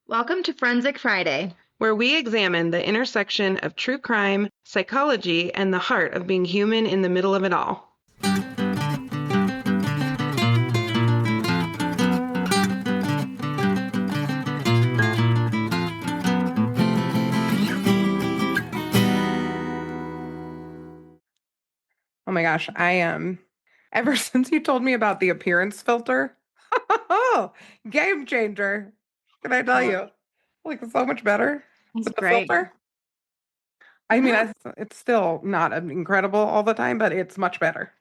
Welcome to Forensic Friday. where we examine the intersection of true crime, psychology, and the heart of being human in the middle of it all. Oh my gosh, I am. Ever since you told me about the appearance filter, game changer. Can I tell you? Like, it's so much better It's with the great. filter. I mean, Mhm. it's still not incredible all the time, but it's much better.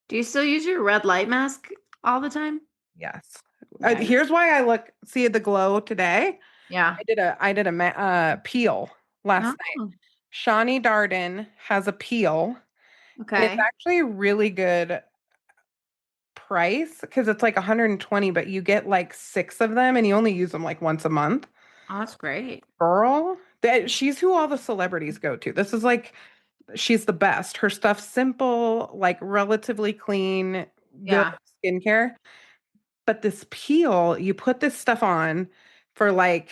Do you still use your red light mask all the time? Yes. Yeah. Here's why I see the glow today. Yeah. I did a peel last night. Oh, Shawnee Darden has a peel, and it's okay. actually a really good price because it's like 120, but you get like six of them and you only use them like once a month. Oh, that's great. Girl, she's who all the celebrities go to. This is like she's the best. Her stuff's simple, like relatively clean, good Yeah. skincare. But this peel, you put this stuff on for like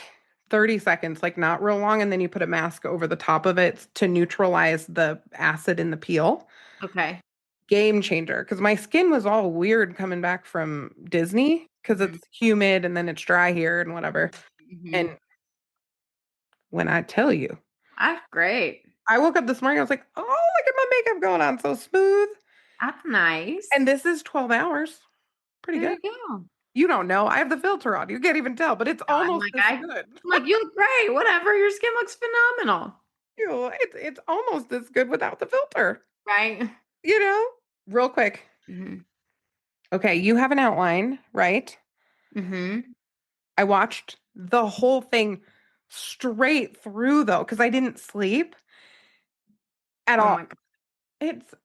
30 seconds, like not real long, and then you put a mask over the top of it to neutralize the acid in the peel. Okay. Game changer. Because my skin was all weird coming back from Disney because Mhm. it's humid and then it's dry here and whatever. Mhm. And when I tell you, That's great. I woke up this morning, I was like, oh, look at my makeup going on so smooth. That's nice. And this is 12 hours. Pretty There good. you go. You don't know. I have the filter on. You can't even tell, but it's No, I'm almost like, this good. you look great. Whatever. Your skin looks phenomenal. It's almost as good without the filter. Right? You know? Real quick. Mm-hmm. Okay, you have an outline, right? Mm-hmm. I watched the whole thing straight through though, because I didn't sleep at Oh all. my God. It's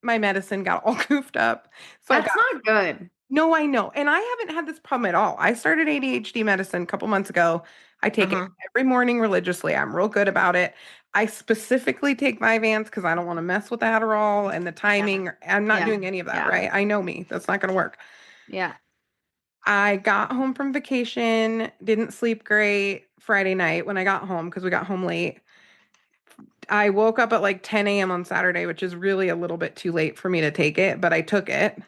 my medicine got all goofed up. So I got That's not good. no, I know. And I haven't had this problem at all. I started ADHD medicine a couple months ago. I take it Uh-huh. every morning religiously. I'm real good about it. I specifically take Vyvanse because I don't want to mess with the Adderall and the Yeah. timing. I'm not Yeah. doing any of that, Yeah. right? I know me. That's not going to work. Yeah. I got home from vacation, didn't sleep great Friday night when I got home because we got home late. I woke up at like 10 a.m. on Saturday, which is really a little bit too late for me to take it, but I took it.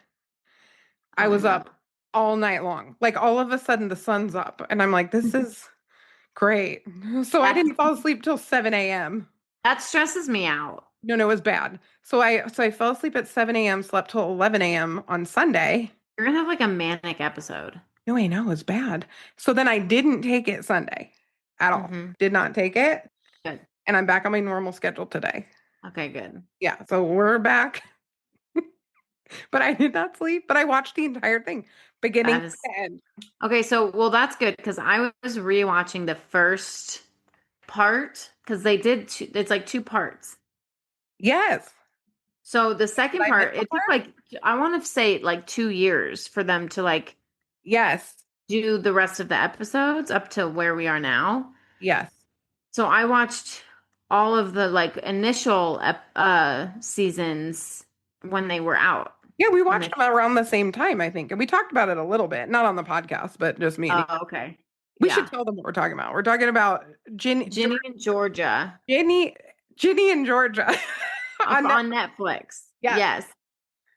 I Oh was no. up all night long. Like all of a sudden the sun's up and I'm like, this is great. So I That didn't fall asleep till 7 a.m. that stresses me out. No, no, it was bad. So I fell asleep at 7 a.m., slept till 11 a.m. on Sunday. You're gonna have like a manic episode. No, I know, it was bad. So then I didn't take it Sunday at all. Mm-hmm. Did not take it. Good. And I'm back on my normal schedule today. Okay, good. Yeah, so we're back. But I did not sleep, but I watched the entire thing, beginning That to is end. okay. So, well, that's good because I was rewatching the first part because they did it's like two parts. Yes. So the Did second I miss part, a it took part? like I want to say like 2 years for them to like Yes. do the rest of the episodes up to where we are now. Yes. So I watched all of the like initial seasons when they were out. Yeah, we When watched they them around the same time, I think. And we talked about it a little bit, not on the podcast, but just me and you. Oh, okay. We should Yeah. tell them what we're talking about. We're talking about Ginny and Georgia. Ginny, Ginny and Georgia It's on Netflix. on Netflix. Yes, Yes.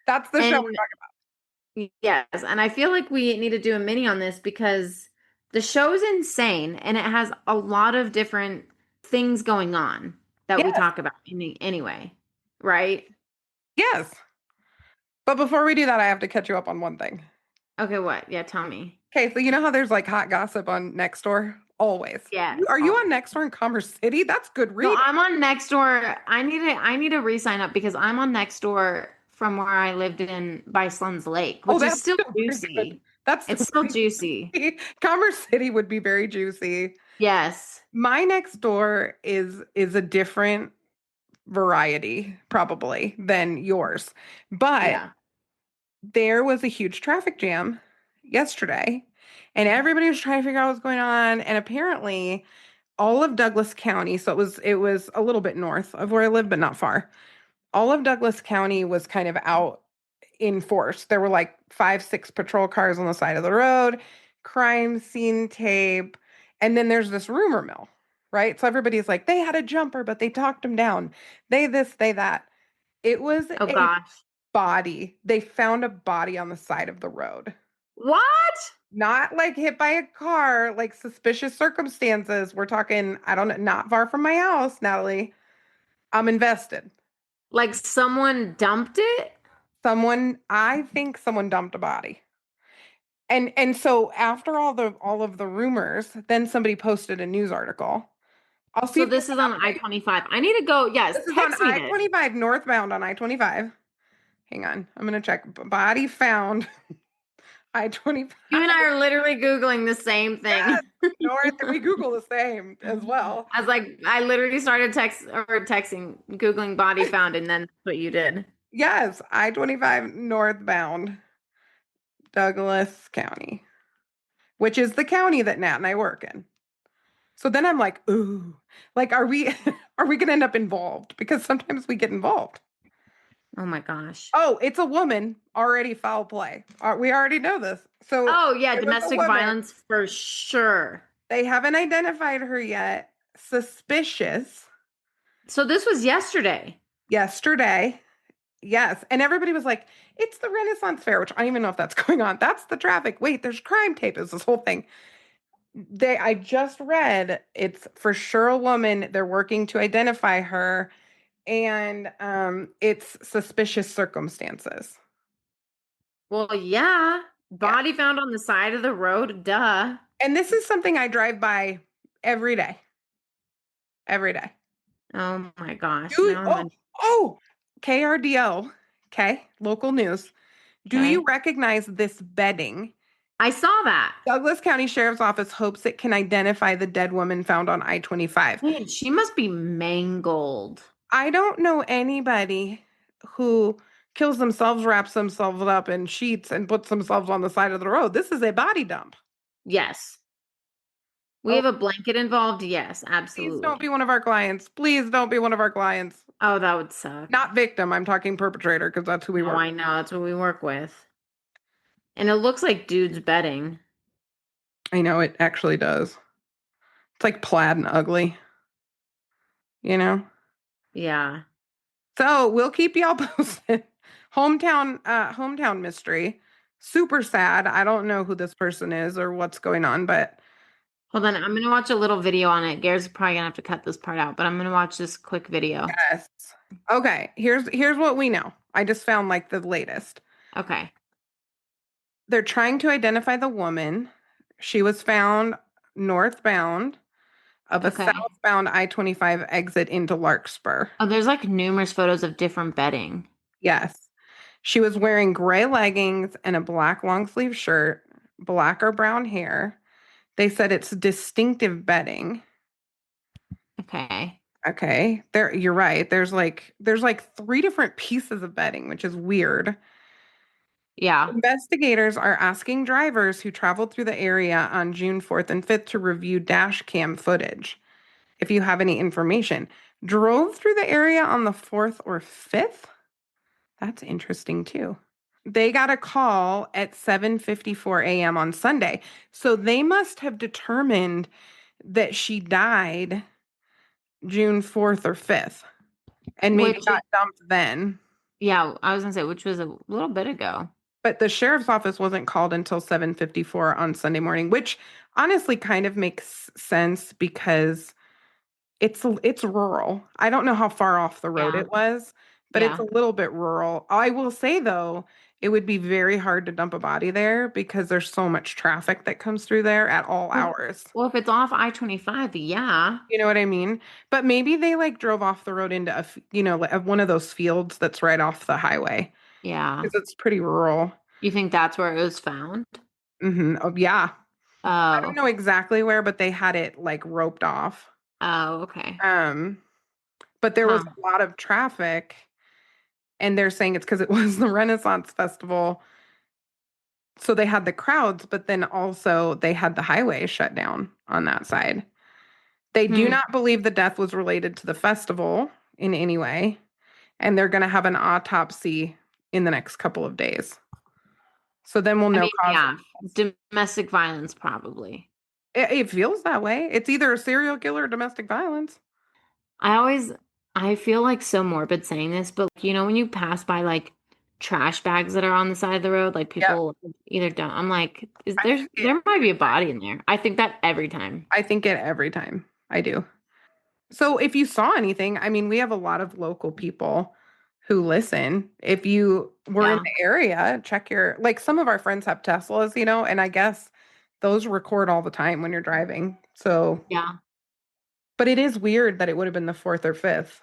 that's the show we're And talking yes. And I feel like we need to do a mini on this because the show's insane and it has a lot of different things going on that we about. talk about anyway. Right? Yes. But before we do that, I have to catch you up on one thing. Okay, what? Yeah, tell me. Okay, so you know how there's like hot gossip on Nextdoor? Always. Yes. Are you on Nextdoor in Commerce City? That's good No, reading. I'm on Nextdoor. I need to re-sign up because I'm on Nextdoor from where I lived in by Slun's Lake, Oh, which is that's still still very good. juicy. That's It's still still very juicy. juicy. Commerce City would be very juicy. Yes. My next door is a different variety, probably, than yours. But Yeah. there was a huge traffic jam yesterday, and everybody was trying to figure out what's going on. And apparently, all of Douglas County, so it was a little bit north of where I live, but not far. All of Douglas County was kind of out in force. There were like 5, 6 patrol cars on the side of the road, crime scene tape, And then there's this rumor mill, right? So everybody's like, they had a jumper, but they talked him down. They this, they that. It was Oh a gosh. body. They found a body on the side of the road. What? Not like hit by a car, like suspicious circumstances. We're talking, I don't know, not far from my house, Natalie. I'm invested. Like someone dumped it? I think someone dumped a body. And so after all of the rumors, then somebody posted a news article. I'll see So if there's this is on an update. I-25. I need to go. Yes, This is on text me this. I-25 northbound on I-25. Hang on. I'm gonna check. Body found You I-25. and I are literally Googling the same Yes, thing. north. We Google the same as well. I was like, I literally started texting, Googling body found, and then that's what you did. Yes, I-25 northbound, Douglas County, which is the county that Nat and I work in. So then I'm like, ooh, like, are we are we gonna end up involved? Because sometimes we get involved. Oh my gosh. Oh, it's a woman, already foul play. We already know this. So Oh yeah, it was a domestic woman. violence for sure. They haven't identified her yet. Suspicious. So this was yesterday. Yesterday. Yes. And everybody was like, it's the Renaissance Fair, which I don't even know if that's going on. That's the traffic. Wait, there's crime tape. It's this whole thing. I just read it's for sure a woman. They're working to identify her, and it's suspicious circumstances. Well, yeah. Yeah. Body found on the side of the road. Duh. And this is something I drive by every day. Every day. Oh my gosh. Do Now I'm oh on. oh KRDO, okay, local news. Do you Okay. recognize this bedding? I saw that. Douglas County Sheriff's Office hopes it can identify the dead woman found on I-25. Man, she must be mangled. I don't know anybody who kills themselves, wraps themselves up in sheets, and puts themselves on the side of the road. This is a body dump. Yes. We Oh, have a blanket involved. Yes, please don't absolutely. be one of our clients. Please don't be one of our clients. Oh, that would suck. Not victim. I'm talking perpetrator because that's who we No, work. I know. That's what we work with. And it looks like dude's bedding. I know it actually does. It's like plaid and ugly, you know? Yeah. So we'll keep y'all posted. Hometown mystery. Super sad. I don't know who this person is or what's going on, but Hold on. I'm gonna watch a little video on it. Gary's probably gonna have to cut this part out, but I'm gonna watch this quick video. yes. Okay, here's what we know. I just found like the latest. Okay. They're trying to identify the woman. She was found northbound of a Okay. southbound I-25 exit into Larkspur. Oh, there's like numerous photos of different bedding. Yes. She was wearing gray leggings and a black long sleeve shirt, black or brown hair. They said it's distinctive bedding. Okay. Okay. You're right. There's like three different pieces of bedding, which is weird. Yeah. Investigators are asking drivers who traveled through the area on June 4th and 5th to review dash cam footage. If you have any information, drove through the area on the 4th or 5th? That's interesting too. They got a call at 7:54 a.m. on Sunday. So they must have determined that she died June 4th or 5th and maybe Which is, got dumped then. yeah, I was gonna say, which was a little bit ago. But the sheriff's office wasn't called until 7:54 on Sunday morning, which honestly kind of makes sense because it's rural. I don't know how far off the road Yeah. it was, but it's Yeah. a little bit rural. I will say though, it would be very hard to dump a body there because there's so much traffic that comes through there at all Well, hours. well, if it's off I-25, yeah. You know what I mean? But maybe they like drove off the road into like one of those fields that's right off the highway Yeah. because it's pretty rural. You think that's where it was found? Oh, yeah. I don't Oh. know exactly where, but they had it like roped off. Oh, okay. Um, but there was Huh. a lot of traffic, and they're saying it's because it was the Renaissance Festival. So they had the crowds, but then also they had the highway shut down on that side. They do Hmm. not believe the death was related to the festival in any way, and they're going to have an autopsy in the next couple of days. So then we'll I know mean, cause. yeah, domestic violence probably. It feels that way. It's either a serial killer or domestic violence. I always I feel like so morbid saying this, but you know when you pass by like trash bags that are on the side of the road, like Yep. people either don't. I'm like, is I think it there might every be a time. body in there. I think that every time. I think it every time. I do. So if you saw anything, I mean, we have a lot of local people who listen. If you were in Yeah. the area, check your, like some of our friends have Teslas, and I guess those record all the time when you're driving. So, Yeah. but it is weird that it would have been the fourth or fifth.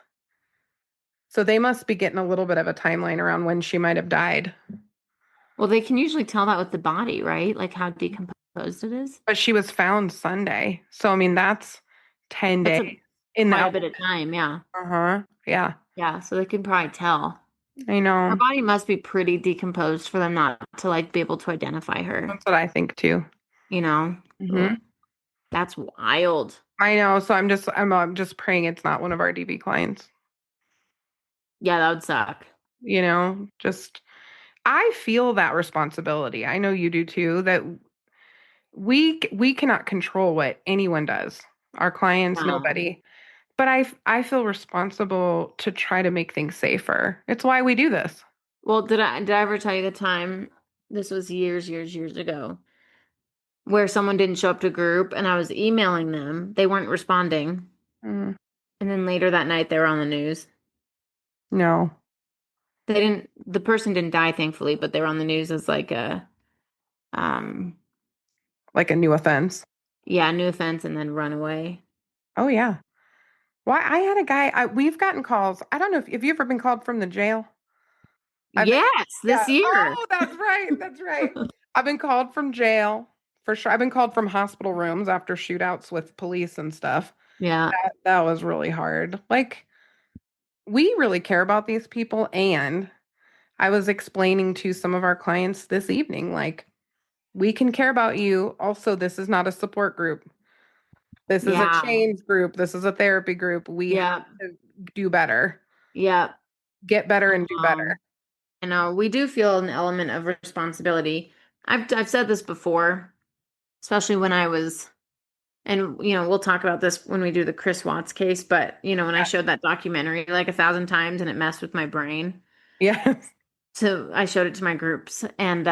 So they must be getting a little bit of a timeline around when she might have died. Well, they can usually tell that with the body, right? Like how decomposed it is. But she was found Sunday. So, I mean, that's 10 That's days a in the quite a element. bit of time, yeah. Uh-huh. Yeah, Yeah, so they can probably tell. I Her know. body must be pretty decomposed for them not to like be able to identify her, That's what I think too. you know? Ugh, Hmm. that's wild. I know. So I'm just praying it's not one of our DB clients. Yeah, that would suck. Just I feel that responsibility. I know you do too, that we cannot control what anyone does. Our clients, No. nobody. But I feel responsible to try to make things safer. It's why we do this. Well, did I ever tell you the time, this was years ago, where someone didn't show up to group and I was emailing them. They weren't responding. Mm, And then later that night they were on the news. no, The person didn't die, thankfully, but they were on the news as like a um like a new offense. yeah, new offense and then run away. Oh yeah. Why I had a guy. We've gotten calls. I don't know if you ever been called from the jail. I've been, Yes, yeah. this year. Oh, that's right. That's right. I've been called from jail for sure. I've been called from hospital rooms after shootouts with police and stuff. Yeah. That was really hard. Like, we really care about these people. And I was explaining to some of our clients this evening, like, we can care about you. Also, this is not a support group. This is a Yeah. change group. This is a therapy group. We have Yeah. to do better, Yeah. get better, and do better. I know we do feel an element of responsibility. I've said this before, especially when I was, and we'll talk about this when we do the Chris Watts case, but when I showed that documentary like 1,000 times and it messed with my brain. Yes. So I showed it to my groups and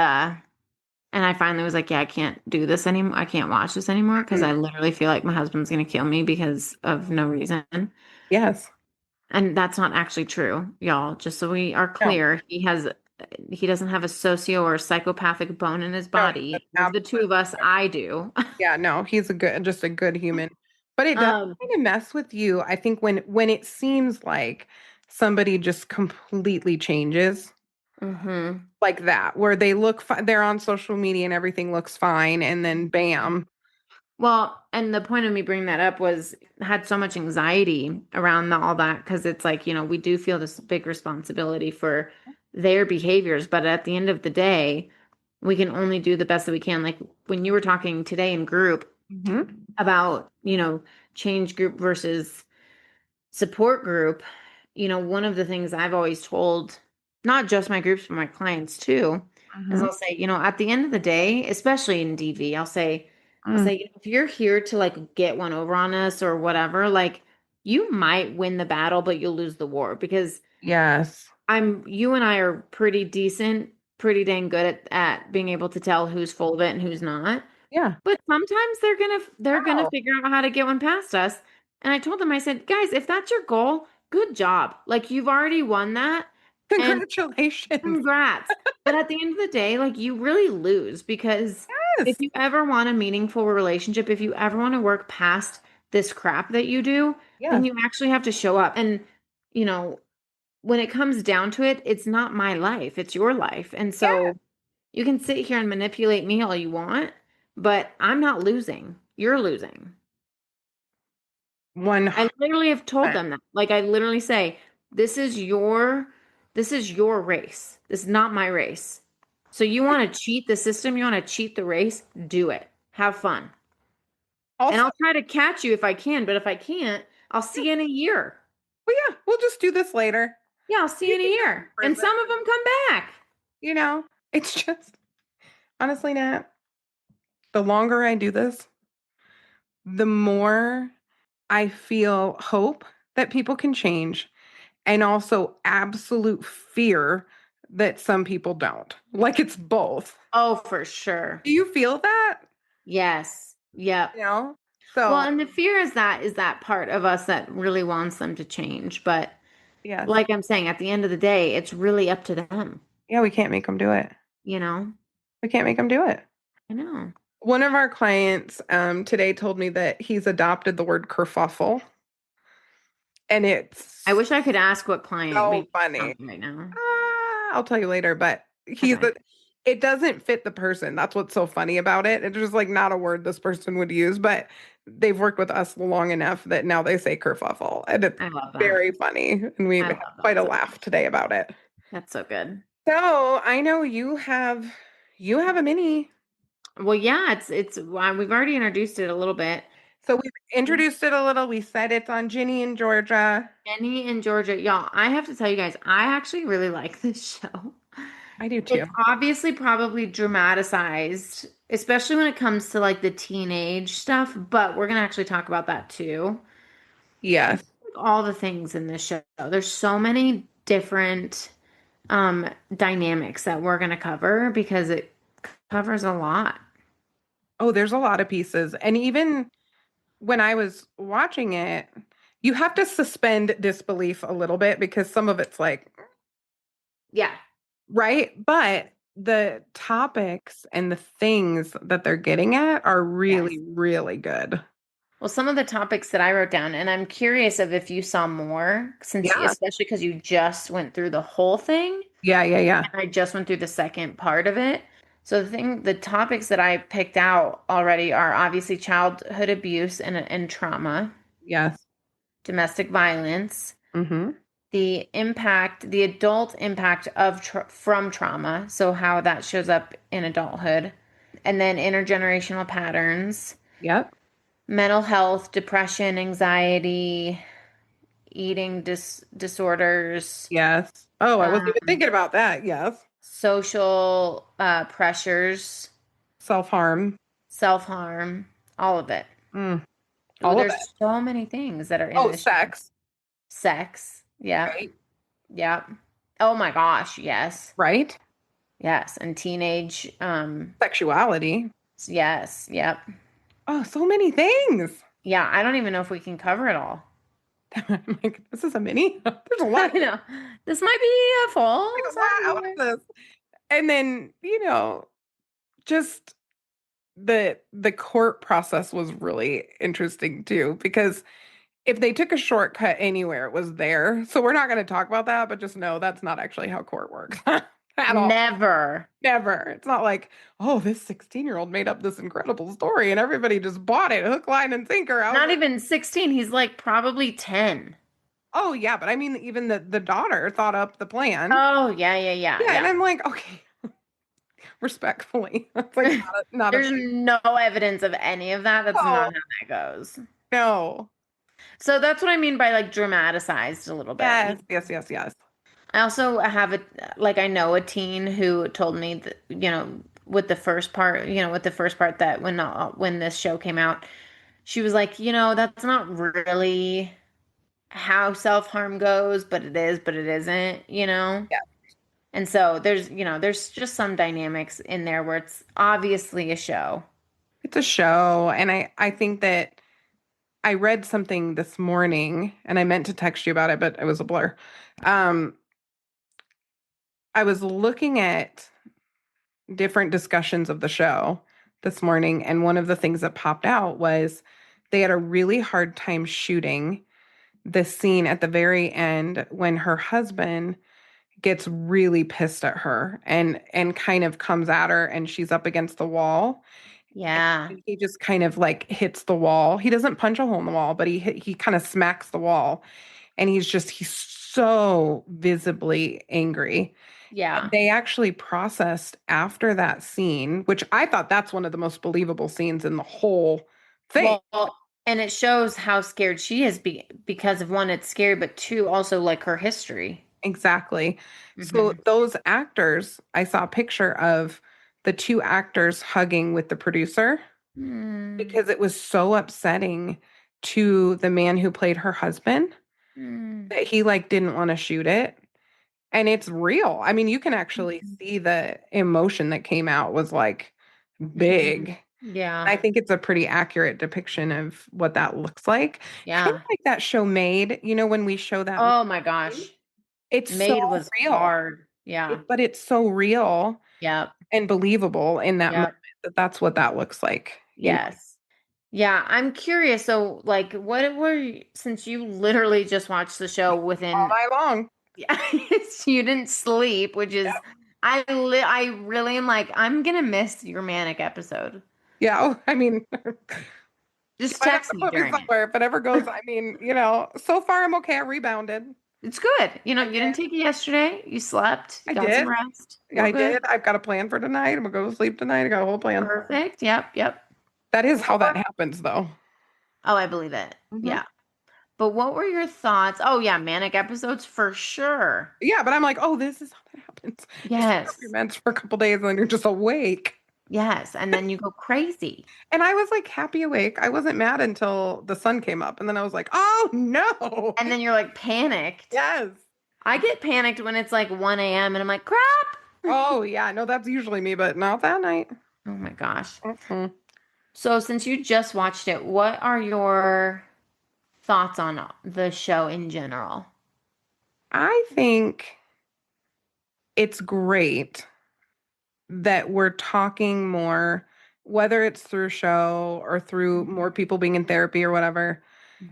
I finally was like, yeah, I can't do this anymore. I can't watch this anymore because I literally feel like my husband's gonna kill me because of no reason. Yes. And that's not actually true, y'all. Just so we are No. clear, he doesn't have a socio or psychopathic bone in his No. body. Of the two Absolutely. of us, I do. Yeah, no, he's just a good human. But it does Um, kind of mess with you, I think, when it seems like somebody just completely changes mhm. like that, where they're on social media and everything looks fine, and then bam. Well, and the point of me bringing that up was had so much anxiety around all that because it's like, we do feel this big responsibility for their behaviors, but at the end of the day, we can only do the best that we can. Like when you were talking today in group Hmm. about, change group versus support group, one of the things I've always told not just my groups, but my clients too, is Hmm. I'll say, at the end of the day, especially in DV, I'll Mm, say, if you're here to like get one over on us or whatever, like you might win the battle, but you'll lose the war because yes. you and I are pretty decent, pretty dang good at being able to tell who's full of it and who's not. Yeah. But sometimes they're gonna Wow. figure out how to get one past us. And I told them, I said, guys, if that's your goal, good job. Like you've already won that. And Congratulations. congrats. But at the end of the day, like you really lose because if Yes. you ever want a meaningful relationship, if you ever want to work past this crap that you do, then Yes. you actually have to show up. And, you know, when it comes down to it, it's not my life, it's your life. And Yeah. so you can sit here and manipulate me all you want, but I'm not losing. You're losing. I 100%. literally have told them that. Like I literally say, this is your this is your race. This is not my race. So you want to cheat the system, you want to cheat the race, do it. Have fun. And Also, I'll try to catch you if I can, but if I can't, I'll see you in a year. well, yeah, we'll just do this later. Yeah, I'll see you You in a can go to year. And prison. some of them come back. It's just honestly, Nat, the longer I do this, the more I feel hope that people can change, and also absolute fear that some people don't. Like it's both. Oh, for sure. Do you feel that? Yes. Yep. You know? Well, So, and the fear is that part of us that really wants them to change. But yes. like I'm saying, at the end of the day, it's really up to them, Yeah, we can't make them do it. you know? We can't make them do it. I know. One of our clients today told me that he's adopted the word kerfuffle, and I it's wish I could ask what client so maybe tell funny. me right now. I'll tell you later, but Okay. it doesn't fit the person. That's what's so funny about it. It's just like not a word this person would use, but they've worked with us long enough that now they say kerfuffle, and it's I love that. very funny. And we I had love quite that a so laugh much. today about it. That's so good. So I know you have a mini. Well, yeah, we've already introduced it a little bit. So we've introduced it a little. We said it's on Ginny and Georgia. Ginny and Georgia, y'all, I have to tell you guys, I actually really like this show. I do It's too. obviously probably dramatized, especially when it comes to like the teenage stuff, but we're gonna actually talk about that too. Yes. All the things in this show. There's so many different dynamics that we're gonna cover because it covers a lot. Oh, there's a lot of pieces. And even when I was watching it, you have to suspend disbelief a little bit because some of it's like, Yeah. right? But the topics and the things that they're getting at are really, Yes. really good. Well, some of the topics that I wrote down, and I'm curious of if you saw more, Yeah. especially because you just went through the whole thing, Yeah. Yeah. Yeah. and I just went through the second part of it. So the topics that I picked out already are obviously childhood abuse and trauma, Yes. domestic violence, Mm-hmm. the adult impact of from trauma, so how that shows up in adulthood, and then intergenerational patterns, Yep. mental health, depression, anxiety, eating disorders, Yes. Oh, I wasn't even um, thinking about that. Yes. social pressures, Self-harm. self-harm, all of it. Mm, Ooh, all of it. there's so many things that are in Oh, this show. sex. Sex. Yep. Right. Yep. Oh my gosh, yes. Right. Yes. And teenage, Sexuality. yes, yep. Oh, so many things. Yeah, I don't even know if we can cover it all. I'm like, this is a mini. There's a I lot. There's know. This might be a full like a lot out segment. of this. And then, just the court process was really interesting too, because if they took a shortcut anywhere, it was there. So we're not going to talk about that, but just know that's not actually how court works at all. Never. Never. It's not like, oh, this 16-year-old made up this incredible story and everybody just bought it hook, line, and sinker. I was Not like, even 16. He's like probably 10. oh yeah, but I mean, even the daughter thought up the plan. Oh, yeah, yeah, yeah, Yeah, and yeah. I'm like, okay, respectfully, it's like not a There's thing. no evidence of any of that. That's No, not how that goes. no. So that's what I mean by like dramatized a little bit. Yes, yes, yes, yes. I also have I know a teen who told me that, with the first part, with the first part that when this show came out, she was like, that's not really how self-harm goes, but it isn't. Yeah, And so there's just some dynamics in there where it's obviously a show. it's a show, and I think that I read something this morning, and I meant to text you about it, but it was a blur. Um, I was looking at different discussions of the show this morning, and one of the things that popped out was they had a really hard time shooting this scene at the very end when her husband gets really pissed at her and kind of comes at her and she's up against the wall Yeah. and he just kind of like hits the wall. He doesn't punch a hole in the wall, but he kind of smacks the wall and he's so visibly angry. And Yeah. they actually processed after that scene, which I thought that's one of the most believable scenes in the whole thing. Well, and it shows how scared she is because of one, it's scary, but two, also like her history. Exactly. So Hmm. those actors, I saw a picture of the two actors hugging with the producer. Mm. because it was so upsetting to the man who played her husband Mm. that he like didn't want to shoot it. And it's real. I mean, you can actually Mhm. see the emotion that came out was like big. Mhm. Yeah. I think it's a pretty accurate depiction of what that looks like. Kind of Yeah. like that show Made, when we show that Oh my movie, gosh. it's so Made was real. hard. Yeah. But it's so real Yep. and believable in that moment Yep. that that's what that looks like. Yes. Yeah, I'm curious. So, like, what were since you literally just watched the show All within, night long. yeah, you didn't sleep, which is, I really am like, I'm gonna miss your manic episode. Yeah, I mean, you Just might have text to me put me during it. somewhere if it ever goes. I mean, so far I'm okay. I rebounded. It's good. I You didn't did. take it yesterday. You slept. You I got some did. rest. We're I good. did. I've got a plan for tonight. I'm gonna go to sleep tonight. I got a whole plan. Perfect. Yep. Yep. That is how What that were- happens, though. Oh, I believe it. Hmm. Yeah. But what were your thoughts? Oh, yeah, manic episodes for sure. Yeah, but I'm like, oh, this is how that happens. You take off your Yes. meds for a couple days and then you're just awake. Yes. And then you go crazy. And I was like happy awake. I wasn't mad until the sun came up. And then I was like, oh no. And then you're like panicked. Yes. I get panicked when it's like 1 a.m. and I'm like, crap. Oh yeah. No, that's usually me, but not that night. Oh my gosh. Mm-mm. So, since you just watched it, what are your thoughts on the show in general? I think it's great that we're talking more, whether it's through show or through more people being in therapy or whatever,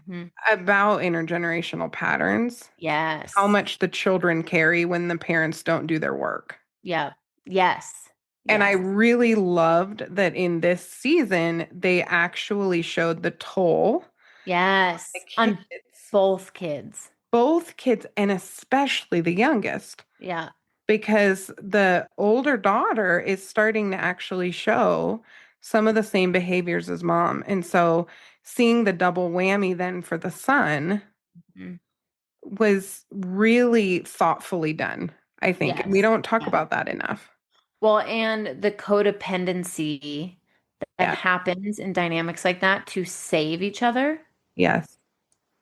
Hmm. about intergenerational patterns, how Yes. much the children carry when the parents don't do their work. Yep. Yes. And I Yes. really loved that in this season, they actually showed the toll the Yes. On kids, both kids. both kids, and especially the youngest, Yeah. because the older daughter is starting to actually show some of the same behaviors as mom. And so seeing the double whammy then for the son Mhm. was really thoughtfully done, I think. We Yes. don't talk Yeah. about that enough. Well, and the codependency that Yeah. happens in dynamics like that to save each other, Yes.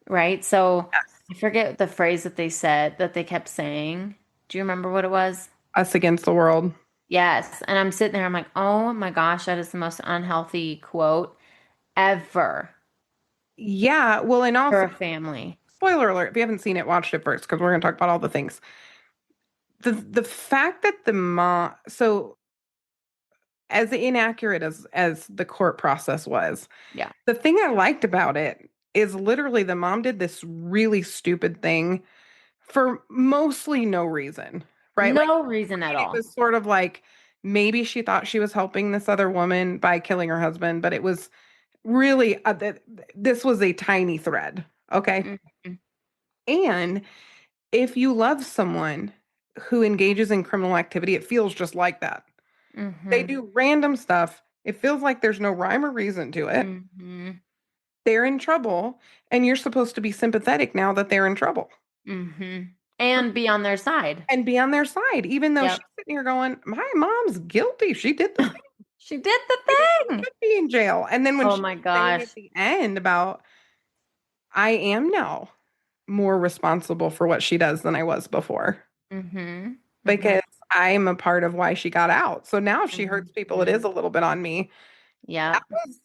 right? So Yes. I forget the phrase that they said that they kept saying. Do you remember what it was? Us against the world. Yes. And I'm sitting there, I'm like, oh my gosh, that is the most unhealthy quote ever Yeah. Well, and for also, a family. spoiler alert, if you haven't seen it, watch it first because we're going to talk about all the things. The fact that the mom, so as inaccurate as the court process was, Yeah. the thing I liked about it is literally the mom did this really stupid thing for mostly no reason, right? Like, No reason at it all. was sort of like maybe she thought she was helping this other woman by killing her husband, but it was really this was a tiny thread. Okay. Mhm. And if you love someone who engages in criminal activity, it feels just like that. They Mhm. do random stuff. It feels like there's no rhyme or reason to it. Mhm. They're in trouble, and you're supposed to be sympathetic now that they're in trouble Mhm. And be on their side. and be on their side, even though she's Yep. sitting here going, my mom's guilty. She did the thing. She did the Maybe she thing. should be in jail. And then when Oh she's my saying at gosh. the end about, I am now more responsible for what she does than I was before Mhm. Mhm. because I'm a part of why she got out. So now if she hurts people, it is Mhm. a little bit on me. That Yep. was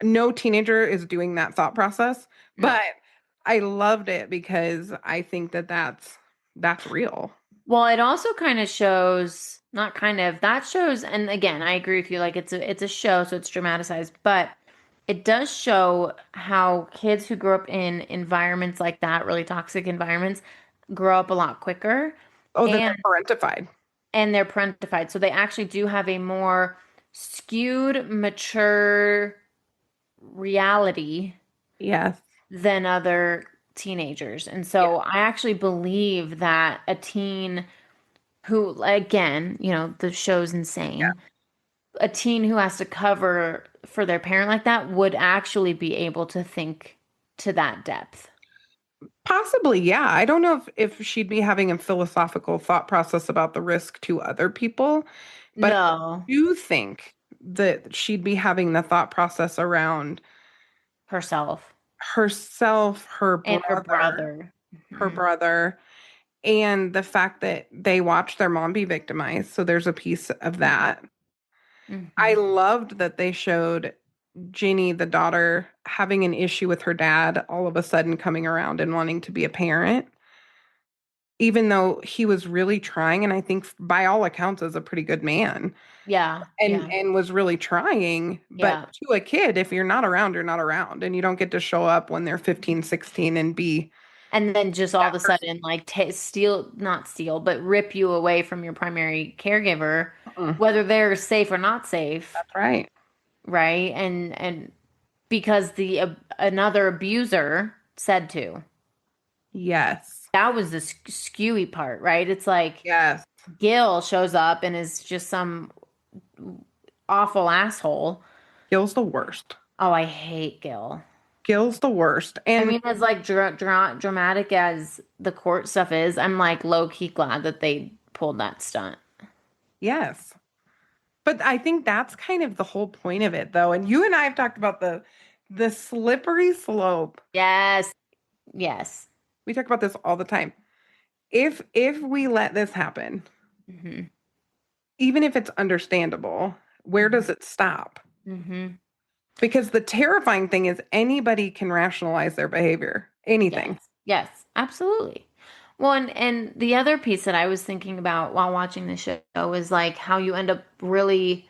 no teenager is doing that thought process, No. but I loved it because I think that that's real. Well, it also kind of shows, not kind of, that shows, and again, I agree with you, like it's a show, so it's dramatized, but it does show how kids who grow up in environments like that, really toxic environments, grow up a lot quicker Oh, that and they're parentified. they're parentified. So they actually do have a more skewed, mature reality Yes. than other teenagers. And Yeah. so I actually believe that a teen who, again, the show's Yeah. insane. A teen who has to cover for their parent like that would actually be able to think to that depth. Possibly, yeah. I don't know if she'd be having a philosophical thought process about the risk to other people, but I No. do think that she'd be having the thought process around Herself herself, and her brother. her Mhm. brother, and the fact that they watched their mom be victimized. So there's a piece of that. I Mhm. loved that they showed Ginny, the daughter, having an issue with her dad all of a sudden coming around and wanting to be a parent, even though he was really trying, and I think by all accounts is a pretty good man Yeah, and yeah, was really trying. But yeah. to a kid, if you're not around, you're not around, and you don't get to show up when they're 15, 16 and be And then just all that of a person. sudden, like, steal, not steal, but rip you away from your primary caregiver, Mm, whether they're safe or not safe, that's right. right? And because the another abuser said to. Yes. That was the skewy part, right? It's like Yes. Gil shows up and is just some awful asshole. Gil's the worst. Oh, I hate Gil. Gil's the worst. I And mean, as like dramatic as the court stuff is, I'm like low key glad that they pulled that stunt. yes. But I think that's kind of the whole point of it though. And you and I have talked about the slippery slope. Yes, yes. We talk about this all the time. If we let this happen, Hmm. even if it's understandable, where does it stop? Hmm. Because the terrifying thing is anybody can rationalize their behavior. Anything. Yes, yes, absolutely. Well, and the other piece that I was thinking about while watching the show is like how you end up really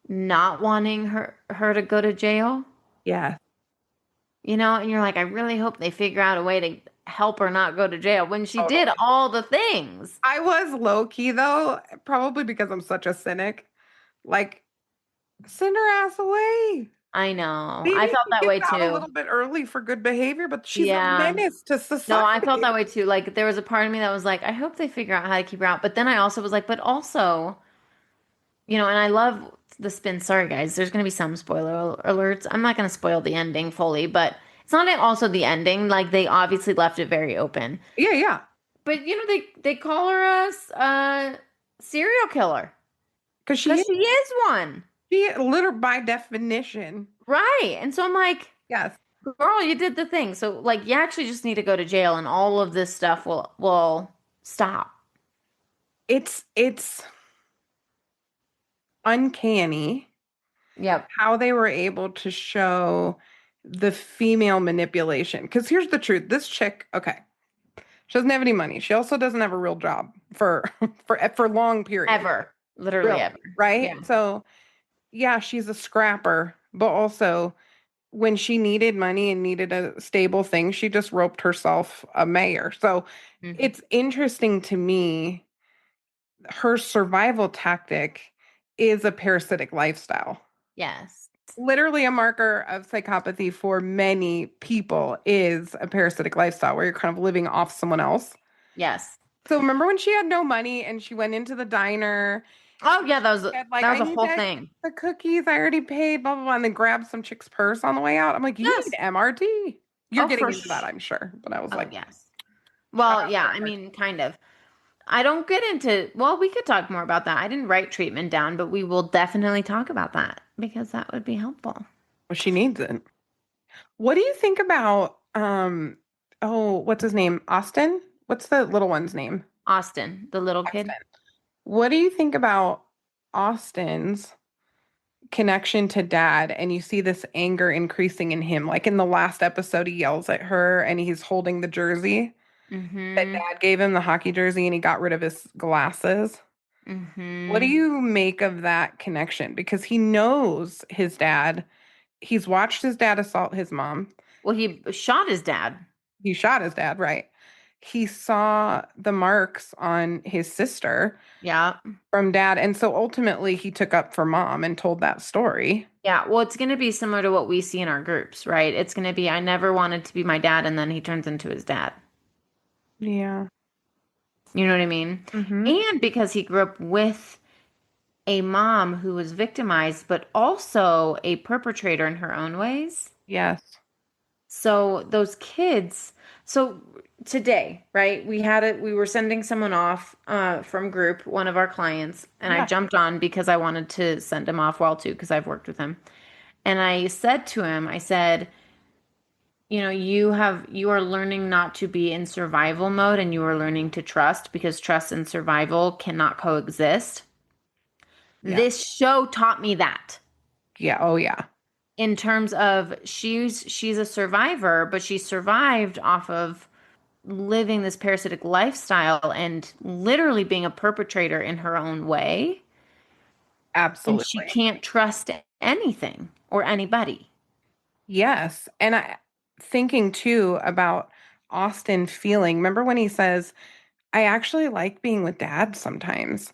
not wanting her to go to jail, Yeah, and you're like, I really hope they figure out a way to help her not go to jail when she did totally. all the things. I was low key though, probably because I'm such a cynic. Like, send her ass away. I know. I Maybe felt she that gets way out a too. little bit early for good behavior, but she's a Yeah. menace to No, I felt society. that way too. Like there was a part of me that was like, I hope they figure out how to keep her out. But then I also was like, but also, and I love the spin. Sorry, guys, there's going to be some spoiler alerts. I'm not going to spoil the ending fully, but it's not also the ending. Like they obviously left it very open. Yeah, yeah. But they call her a serial killer Because because she is one, she literally by definition. right? And so I'm like, Yes. girl, you did the thing. So like, you actually just need to go to jail, and all of this stuff will stop. It's uncanny Yep. how they were able to show the female manipulation. Because here's the truth. This chick, okay, she doesn't have any money. She also doesn't have a real job for for long periods. Ever, literally Really, ever. right? Yeah. So yeah, she's a scrapper, but also when she needed money and needed a stable thing, she just roped herself a mayor. So Mhm. it's interesting to me, her survival tactic is a parasitic lifestyle. Yes. Literally a marker of psychopathy for many people is a parasitic lifestyle where you're kind of living off someone else. Yes. So remember when she had no money and she went into the diner, Oh yeah, said like, that was I a need whole to thing. the cookies, I already paid, blah blah blah, and then grabbed some chick's purse on the way out. I'm like, you need Yes. MRT. You're Oh, getting for into that, sure. I'm sure. But I was Oh, like, yes. shout Well, out yeah, to I her. mean, kind of. I don't get into, well, we could talk more about that. I didn't write treatment down, but we will definitely talk about that because that would be helpful. Well, she needs it. What do you think about oh, what's his name? Austin? What's the little one's name? Austin, the little kid. Austin. What do you think about Austin's connection to dad? And you see this anger increasing in him. Like in the last episode, he yells at her and he's holding the jersey that Mm-hmm. dad gave him, the hockey jersey, and he got rid of his glasses. What do Mm-hmm. you make of that connection? Because he knows his dad. He's watched his dad assault his mom. Well, he shot his dad. He shot his dad, right? He saw the marks on his sister Yeah. from dad. And so ultimately he took up for mom and told that story. Yeah. Well, it's going to be similar to what we see in our groups, right? It's going to be, I never wanted to be my dad, and then he turns into his dad. Yeah. You know what I mean? Mm-hmm. And because he grew up with a mom who was victimized, but also a perpetrator in her own ways. Yes. So those kids, so today, right? We were sending someone off from group, one of our clients, and I Yeah. jumped on because I wanted to send him off well too, because I've worked with him. And I said to him, I said, you are learning not to be in survival mode and you are learning to trust because trust and survival cannot coexist. Yeah. This show taught me that Yeah. Oh, yeah. in terms of she's a survivor, but she survived off of living this parasitic lifestyle and literally being a perpetrator in her own way. And she Absolutely. can't trust anything or anybody. Yes. And I thinking too about Austin feeling. Remember when he says, I actually like being with dad sometimes.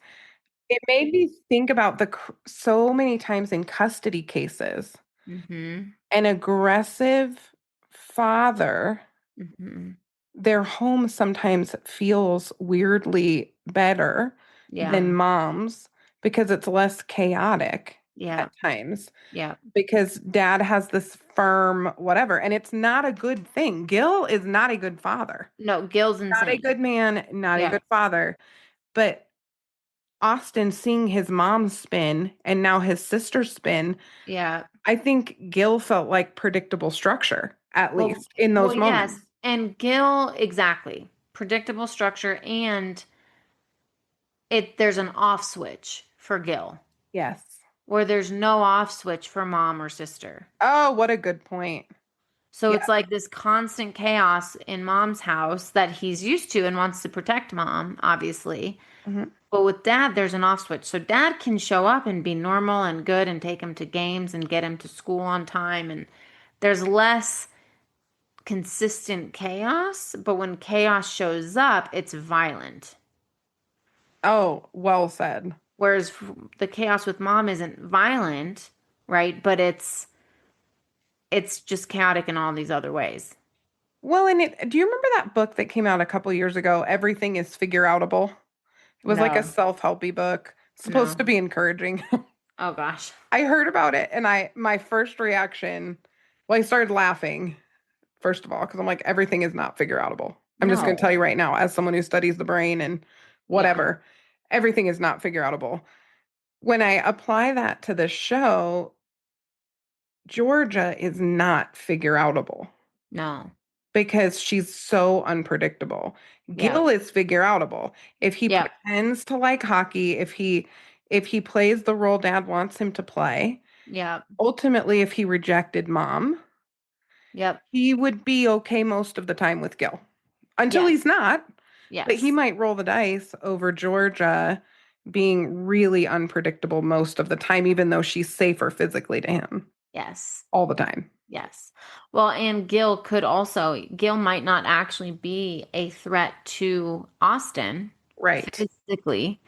It made me think about so many times in custody cases, Mm-hmm. an aggressive father, Mm-hmm. their home sometimes feels weirdly better Yeah. than mom's because it's less chaotic Yeah. at times. Yeah. Because dad has this firm whatever, and it's not a good thing. Gil is not a good father, No, Gil's not a insane. good man, not a Yeah. good father. But Austin seeing his mom spin and now his sister spin, Yeah. I think Gil felt like predictable structure, at Well, least in well, those yes. moments. And Gil, exactly. Predictable structure and there's an off switch for Gil, Yes. where there's no off switch for mom or sister. Oh, what a good point. So Yeah. it's like this constant chaos in mom's house that he's used to and wants to protect mom, obviously. Mhm. But with dad, there's an off switch. So dad can show up and be normal and good and take him to games and get him to school on time. And there's less consistent chaos. But when chaos shows up, it's violent. Oh, well said. Whereas the chaos with mom isn't violent, right? But it's just chaotic in all these other ways. Well, and do you remember that book that came out a couple years ago? Everything is figure outable. It was like a No, self-helpy book, supposed no. to be encouraging. Oh gosh. I heard about it and my first reaction, well, I started laughing, first of all, because I'm like, everything is not figure outable. I'm just going to tell No. you right now, as someone who studies the brain and Yeah. whatever, everything is not figure outable. When I apply that to the show, Georgia is not figure outable No. because she's so unpredictable. Yep. Gil is figure outable. If he Yep. pretends to like hockey, if he plays the role dad wants him to play, Yep. ultimately if he rejected mom, Yep. he would be okay most of the time with Gil. Until Yes. he's not, but he Yes. might roll the dice over Georgia being really unpredictable most of the time, even though she's safer physically to him Yes. all the time. Yes. Well, and Gil might not actually be a threat to Austin Right. physically.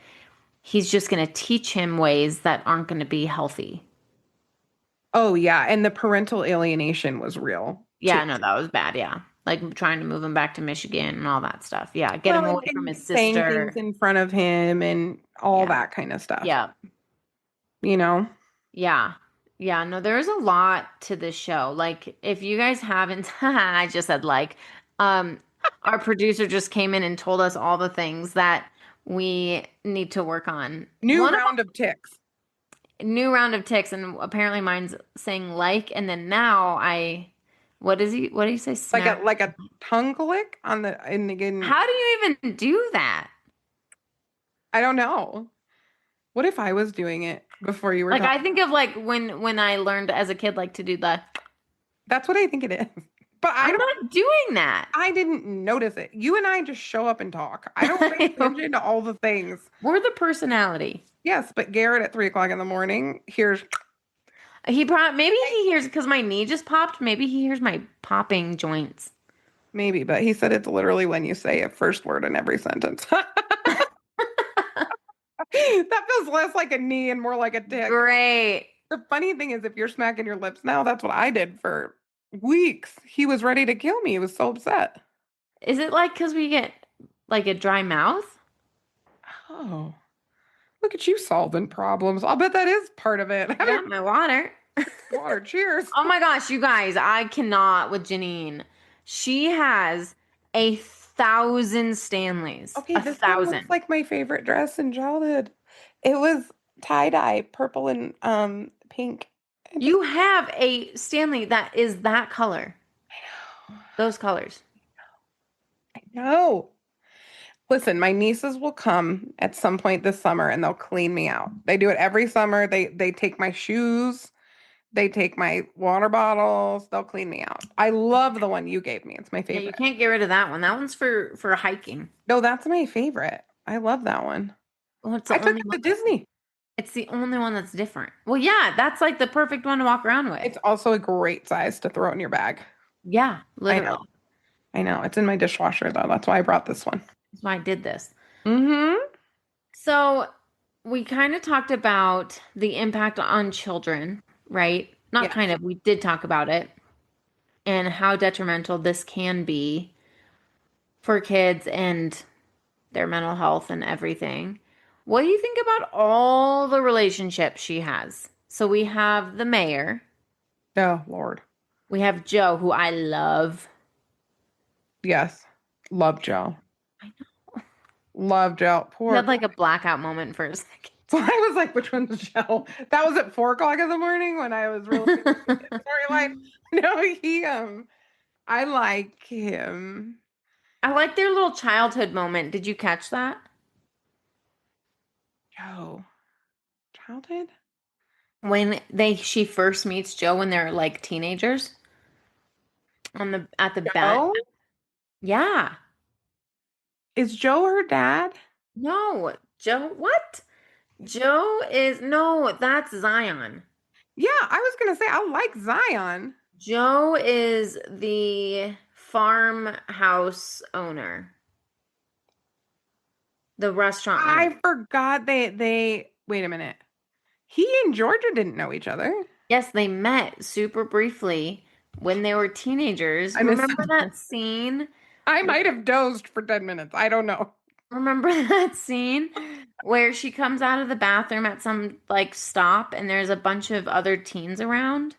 He's just going to teach him ways that aren't going to be healthy. Oh, yeah. And the parental alienation was real too. Yeah, no, that was bad. Yeah. Like trying to move him back to Michigan and all that stuff. Yeah. Get Well, him away from and his saying things sister. in front of him and all Yeah. that kind of stuff, Yeah. you know? Yeah. Yeah. No, there's a lot to this show. Like, if you guys haven't, I just said um, our producer just came in and told us all the things that we need to work on. New One of round of ticks. new round of ticks, and apparently mine's saying and then now what do you say? Like a Smack. like a tongue click on the in How do you even do that? I don't know. What if I was doing it before you were Like, I talking? think of like when I learned as a kid, like to do the, That's what I think it is. But I'm not doing that. I didn't notice it. You and I just show up and talk. I don't pay attention to all the things. We're the personality. Yes, but Garrett at 3 o'clock in the morning here's He probably maybe he hears because my knee just popped. Maybe he hears my popping joints. maybe, but he said it's literally when you say a first word in every sentence. That feels less like a knee and more like a tick. Great. The funny thing is, if you're smacking your lips now, that's what I did for weeks. He was ready to kill me. He was so upset. Is it like because we get like a dry mouth? Oh, look at you solving problems. I'll bet that is part of it. I got my water. Water, cheers. Oh my gosh, you guys, I cannot with Janine. She has 1,000 Stanleys. Okay, A this one looks thousand. like my favorite dress in childhood. It was tie-dye, purple and pink. And You have a Stanley that is that color. Those colors. I know. Listen, my nieces will come at some point this summer and they'll clean me out. They do it every summer. They take my shoes, they take my water bottles, they'll clean me out. I love the one you gave me. It's my Yeah, you favorite. can't get rid of that one. That one's for hiking. No, that's my favorite. I love that one. Well, it's the I took only it one. to Disney. It's the only one that's different. Well, yeah, that's like the perfect one to walk around with. It's also a great size to throw in your bag. Yeah, I know. literally. I know. It's in my dishwasher though. That's why I brought this one. That's why I did this. Mm-hmm. So we kind of talked about the impact on children, right? Not Yeah. kind of, we did talk about it and how detrimental this can be for kids and their mental health and everything. What do you think about all the relationships she has? So we have the mayor, Oh, Lord. we have Joe, who I love. Yes. Love Joe. I know. Love Joe. He Poor. had like a blackout moment for a second. So I was like, which one's Joe? That was at 4 o'clock in the morning when I was really storyline. No, I like him. I like their little childhood moment. Did you catch that? Joe. Childhood? When she first meets Joe when they're like teenagers at the bat. Joe? Yeah. Is Joe her dad? No, Joe, what? Joe is no, that's Zion. Yeah, I was gonna say I like Zion. Joe is the farmhouse owner, the restaurant owner. I forgot they wait a minute. He and Georgia didn't know each other. Yes, they met super briefly when they were teenagers. I missed Remember that scene? I might have dozed for 10 minutes. I don't know. Remember that scene where she comes out of the bathroom at some like stop and there's a bunch of other teens around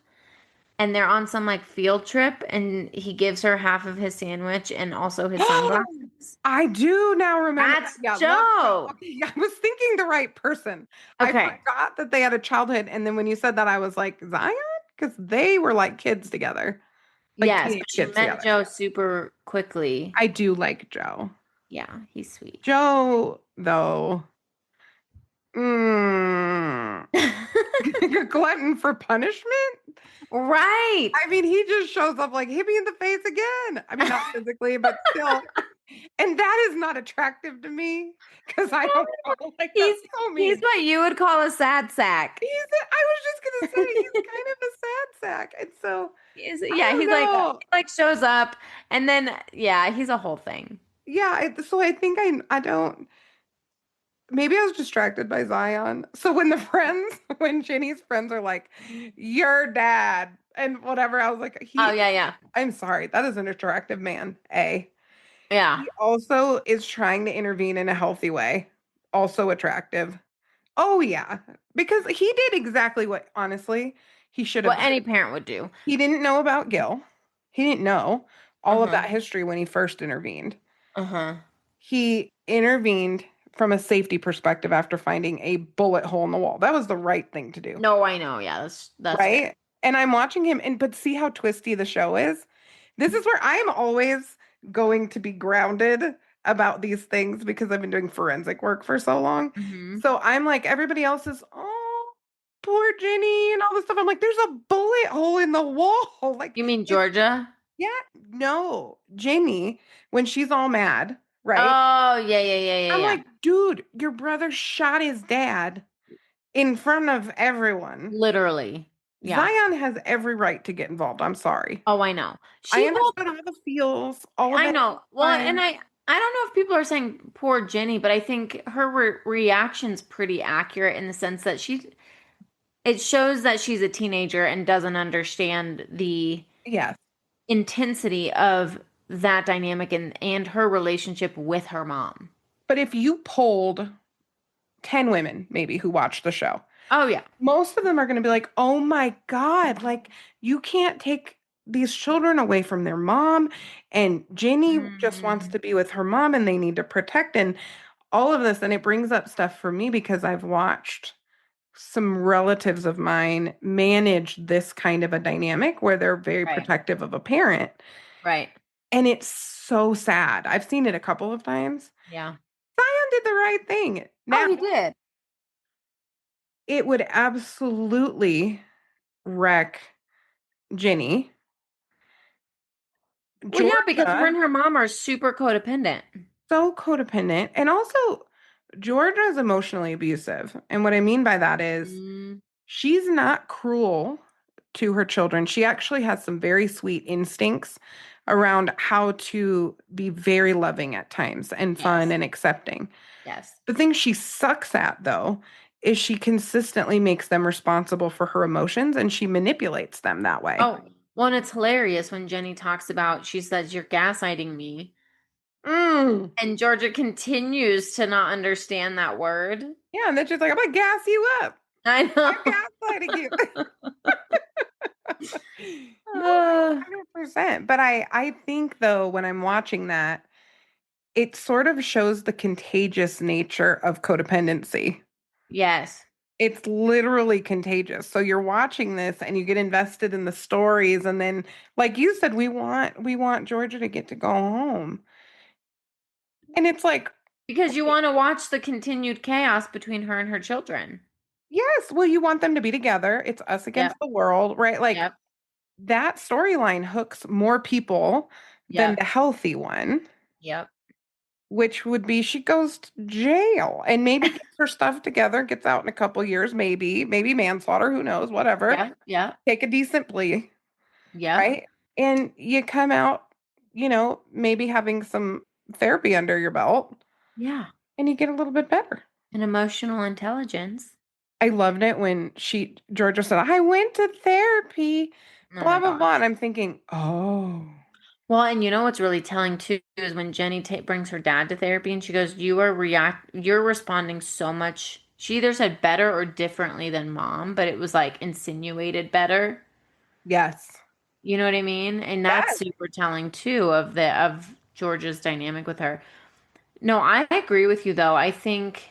and they're on some like field trip and he gives her half of his sandwich and also his sunglasses? I do now remember. That's Yeah, Joe. okay, yeah, I was thinking the right person. I Okay. forgot that they had a childhood, and then when you said that, I was like, Zion? Because they were like kids together. Like Yes, teenage but she kids met together. Joe super quickly. I do like Joe. Yeah, he's sweet. Joe, though, mm, a glutton for punishment? Right. I mean, he just shows up like, hit me in the face again. I mean, not physically, but still. And that is not attractive to me because I don't know. Like, He's that's so mean. he's what you would call a sad sack. I was just gonna say he's kind of a sad sack. And so Yeah, don't he's like know. he like shows up and then yeah, he's a whole thing. Yeah, so I think I don't maybe I was distracted by Zion. So when when Ginny's friends are like, your dad and whatever, I was like, Oh yeah, yeah. I'm sorry, that is an attractive man. A. Yeah. He also is trying to intervene in a healthy way. Also attractive. Oh yeah, because he did exactly what honestly he should have What done. any parent would do. He didn't know about Gil. He didn't know all of Uh-huh. that history when he first intervened. Uh-huh. He intervened from a safety perspective after finding a bullet hole in the wall. That was the right thing to do. No, I know. Yeah, that's right? fair. And I'm watching him but see how twisty the show is. This is where I am always going to be grounded about these things because I've been doing forensic work for so long. Mhm. So I'm like, everybody else is, oh, poor Ginny and all this stuff. I'm like, there's a bullet hole in the wall. Like, You mean Georgia? yeah, no, Ginny, when she's all mad, right? Oh, yeah. I'm like, dude, your brother shot his dad in front of everyone. Literally. Yeah. Zion has every right to get involved. I'm sorry. Oh, I know. I understood all the feels, all of I it. know. Well, fine. and I don't know if people are saying poor Jenny, but I think her reaction's pretty accurate in the sense that it shows that she's a teenager and doesn't understand the Yes. intensity of that dynamic and her relationship with her mom. But if you polled 10 women, maybe, who watched the show, Oh yeah. Most of them are going to be like, oh my God, like you can't take these children away from their mom. And Ginny just wants Mm, to be with her mom and they need to protect and all of this. And it brings up stuff for me because I've watched some relatives of mine manage this kind of a dynamic where they're very right. protective of a parent. Right. And it's so sad. I've seen it a couple of times. Yeah. Zion did the right thing. Oh, Now, he did. it would absolutely wreck Ginny. Well, yeah, because her Georgia, and her mom are super codependent. so codependent. And also, Georgia is emotionally abusive. And what I mean by that is Mm, she's not cruel to her children. She actually has some very sweet instincts around how to be very loving at times and fun yes. and accepting. Yes. The thing she sucks at, though, is she consistently makes them responsible for her emotions and she manipulates them that way. Oh, well, and it's hilarious when Jenny talks about, she says, "You're gaslighting me." Mm. And Georgia continues to not understand that word. Yeah, and then she's like, I'm gonna gas you up. I I'm know. gaslighting you. No, Uh, 100%. But I think though, when I'm watching that, it sort of shows the contagious nature of codependency. yes. It's literally contagious. So you're watching this and you get invested in the stories, and then, like you said, we want Georgia to get to go home. And it's like, Because you okay, want to watch the continued chaos between her and her children. yes, well, you want them to be together. It's us against Yep. the world, right? Like Yep. that storyline hooks more people than Yep. the healthy one, Yep. which would be she goes to jail and maybe gets her stuff together, gets out in a couple years, maybe manslaughter, who knows, whatever. Yep. Yep. Take a decent plea, Yep. right? And you come out, maybe having some therapy under your belt Yeah. and you get a little bit better. And emotional intelligence. I loved it when Georgia said, I went to therapy, Oh blah, my blah, blah. And gosh. I'm thinking, oh, Well, and you know what's really telling too is when Jenny brings her dad to therapy and she goes, you're responding so much. She either said better or differently than mom, but it was like insinuated better. yes, You know what I mean? And that's yes. super telling too of George's dynamic with her. No, I agree with you though. I think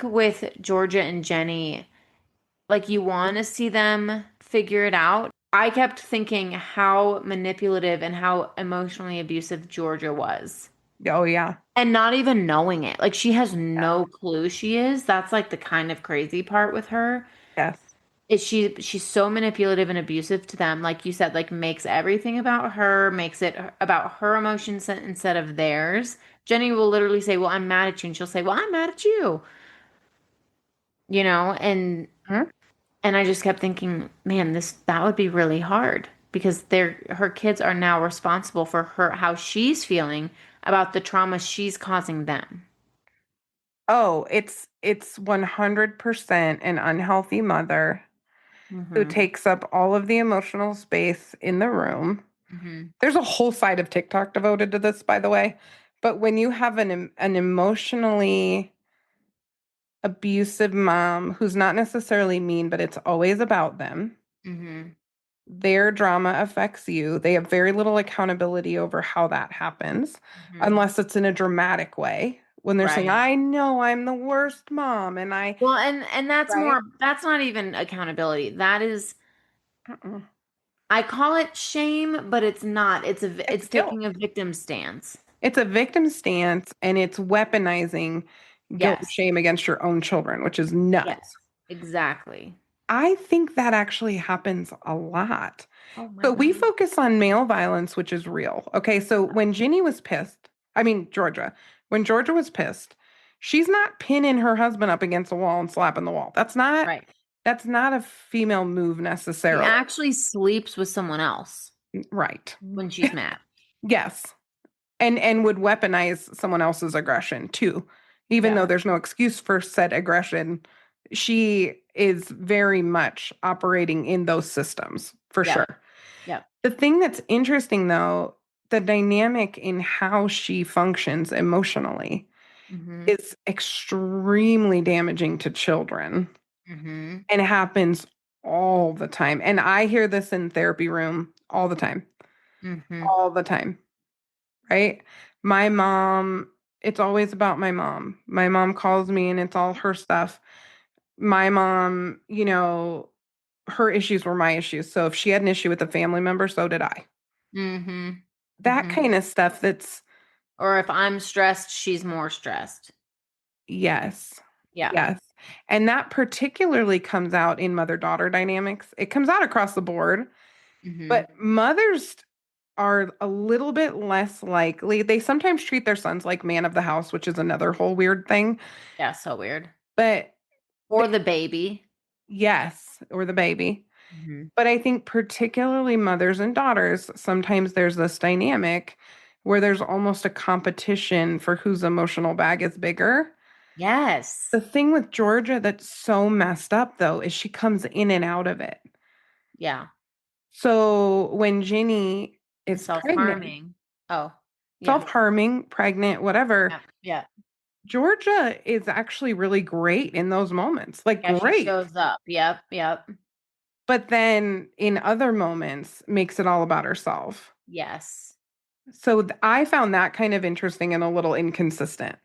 with Georgia and Jenny, like you want to see them figure it out. I kept thinking how manipulative and how emotionally abusive Georgia was. Oh, yeah. And not even knowing it. Like she has Yeah. no clue she is. That's like the kind of crazy part with her. Yes. Is she's so manipulative and abusive to them, like you said, like makes everything about her, makes it about her emotions instead of theirs. Jenny will literally say, "Well, I'm mad at you," and she'll say, "Well, I'm mad at you." You know, Mhm. and I just kept thinking, man, this that would be really hard because her kids are now responsible for her how she's feeling about the trauma she's causing them. Oh, it's 100% an unhealthy mother who Mm-hmm. takes up all of the emotional space in the room. Mm-hmm. There's a whole side of TikTok devoted to this, by the way. But when you have an emotionally abusive mom who's not necessarily mean, but it's always about them, Mm-hmm. their drama affects you. They have very little accountability over how that happens, Mm-hmm. unless it's in a dramatic way. When they're saying, Right. I know I'm the worst mom, and Well, and that's right? more that's not even accountability. That is Uh-uh. I call it shame, but it's not. It's It's guilt. taking a victim stance. It's a victim stance, and it's weaponizing guilt and Yes. shame against your own children, which is Yes. nuts. Exactly. I think that actually happens a lot. Oh my So we God. focus on male violence, which is real. Okay, so when Ginny was pissed, I mean Georgia, when Georgia was pissed, she's not pinning her husband up against the wall and slapping the wall. Right. That's not a female move She necessarily. actually sleeps with someone else Right. when she's mad. Yes. And would weaponize someone else's aggression too. Even Yeah. though there's no excuse for said aggression, she is very much operating in those systems for Yep. sure. Yep. The thing that's interesting, though, the dynamic in how she functions emotionally Mm-hmm. is extremely damaging to children. Mm-hmm. and happens all the time. And I hear this in therapy room Mm-hmm. all the time, right? My mom, it's always about my mom. My mom calls me and it's all her stuff. My mom, her issues were my issues. So if she had an issue with a family member, so did I. Mm-hmm. That Mm-hmm. kind of stuff that's Or if I'm stressed, she's more stressed. yes. Yeah. Yes. And that particularly comes out in mother-daughter dynamics. It comes out across the board, Mm-hmm. but mothers are a little bit less likely. They sometimes treat their sons like man of the house, which is another whole weird thing. Yeah, so weird. But Or the baby. yes, or the baby. Mm-hmm. But I think particularly mothers and daughters, sometimes there's this dynamic where there's almost a competition for whose emotional bag is bigger. Yes. The thing with Georgia that's so messed up though is she comes in and out of it. Yeah. So when Ginny is pregnant, Self-harming. Oh, yeah. self-harming, pregnant, whatever, Yeah. Yeah. Georgia is actually really great in those moments. Like Yeah, she great. shows up. Yep. Yep. But then in other moments makes it all about herself. Yes. So I found that kind of interesting and a little inconsistent.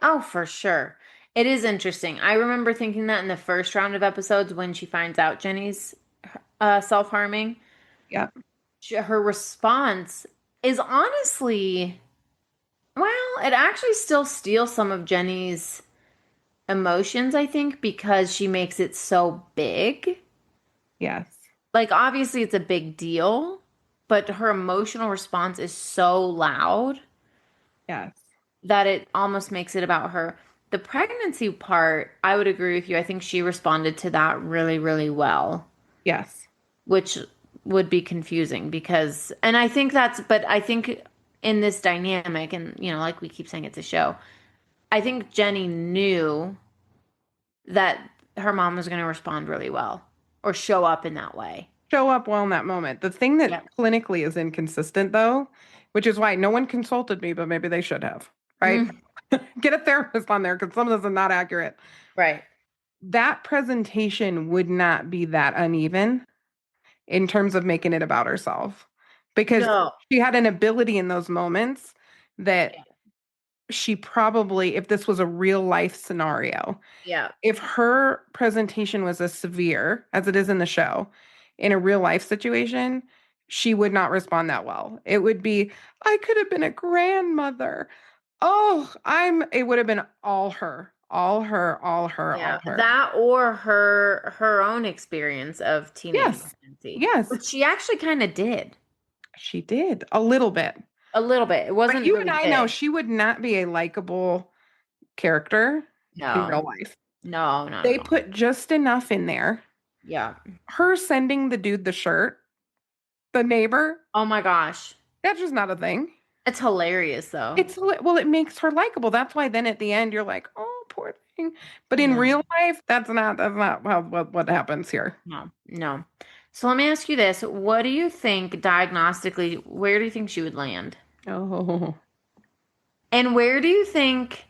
Oh, for sure. It is interesting. I remember thinking that in the first round of episodes when she finds out Jenny's self-harming, Yeah. her response is honestly, well, it actually still steals some of Jenny's emotions, I think, because she makes it so big. Yes. Like, obviously, it's a big deal, but her emotional response is so loud Yes. that it almost makes it about her. The pregnancy part, I would agree with you. I think she responded to that really, really well, Yes. which would be confusing because, and I think but I think in this dynamic, and like we keep saying, it's a show. I think Jenny knew that her mom was going to respond really well or show up in that way. Show up well in that moment. The thing that Yep. clinically is inconsistent though, which is why no one consulted me, but maybe they should have, right? Mm, Get a therapist on there because some of this is not accurate. right. That presentation would not be that uneven in terms of making it about herself because No. she had an ability in those moments that Yeah. she probably, if this was a real life scenario, Yeah. if her presentation was as severe as it is in the show, in a real life situation, she would not respond that well. It would be, I could have been a grandmother. Oh, it would have been all her, all her, all her, Yeah, all her. that or her own experience of teenage Yes. pregnancy, Yes, which she actually kind of did she did a little bit. a little bit. It But wasn't you and really I know big. she would not be a likable character in No, real life. no, not at They all. put just enough in there. Yeah. Her sending the dude the shirt, the neighbor, Oh my gosh, that's just not a thing. it's hilarious though. Well, it makes her likable. That's why then at the end you're like, oh, poor thing. But in No, real life, that's not how what happens here. no, no. So let me ask you this: what do you think diagnostically? Where do you think she would land? Oh, And where do you think?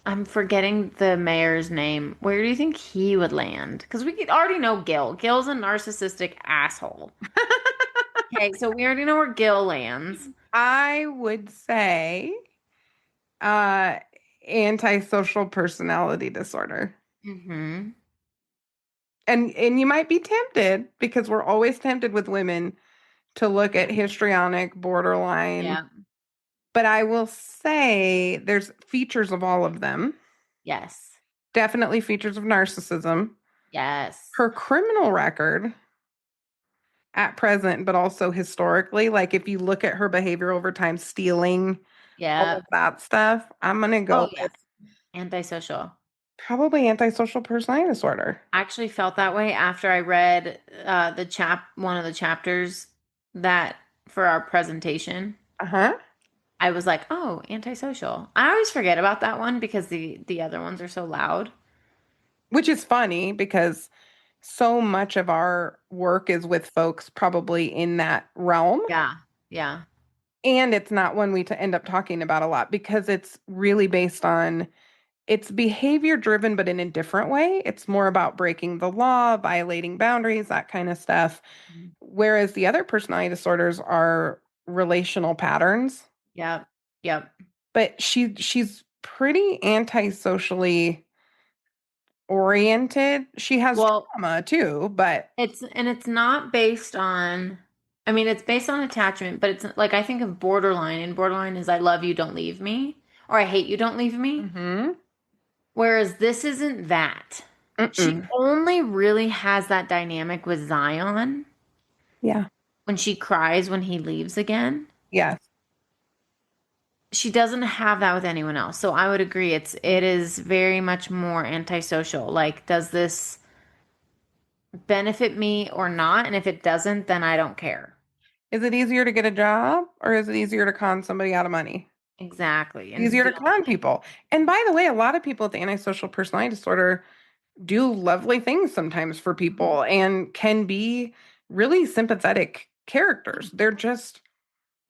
I'm forgetting the mayor's name. Where do you think he would land? Because we could already know Gil. Gil's a narcissistic asshole. Okay, so we already know where Gil lands. I would say uh antisocial personality disorder. Mm-hmm. And you might be tempted because we're always tempted with women to look at histrionic, borderline, Yeah. but I will say there's features of all of them. Yes. Definitely features of narcissism. Yes. Her criminal record at present, but also historically, like if you look at her behavior over time, stealing, all Yeah. of that stuff, I'm gonna Oh, go yeah. with Antisocial. probably antisocial personality disorder. I actually felt that way after I read one of the chapters that for our presentation. Uh-huh. I was like, oh, antisocial. I always forget about that one because the other ones are so loud. Which is funny because so much of our work is with folks probably in that realm. Yeah. Yeah. And it's not one we to end up talking about a lot because it's really based on it's behavior driven, but in a different way. It's more about breaking the law, violating boundaries, that kind of stuff. Mhm. Whereas the other personality disorders are relational patterns. Yep. Yep. But she's pretty antisocially oriented. She has Well, trauma too, but it's not based on, I mean, it's based on attachment, but it's like I think of borderline, and borderline is I love you, don't leave me, or I hate you, don't leave me. mm-hmm. Whereas this isn't that. She Mm-mm. only really has that dynamic with Zion Yeah. when she cries when he leaves again. Yes. She doesn't have that with anyone else. So I would agree it is very much more antisocial. Like, does this benefit me or not? And if it doesn't, then I don't care. Is it easier to get a job or is it easier to con somebody out of money? Exactly. And to Easier do to con people. And by the way, a lot of people with antisocial personality disorder do lovely things sometimes for people and can be really sympathetic characters. They're just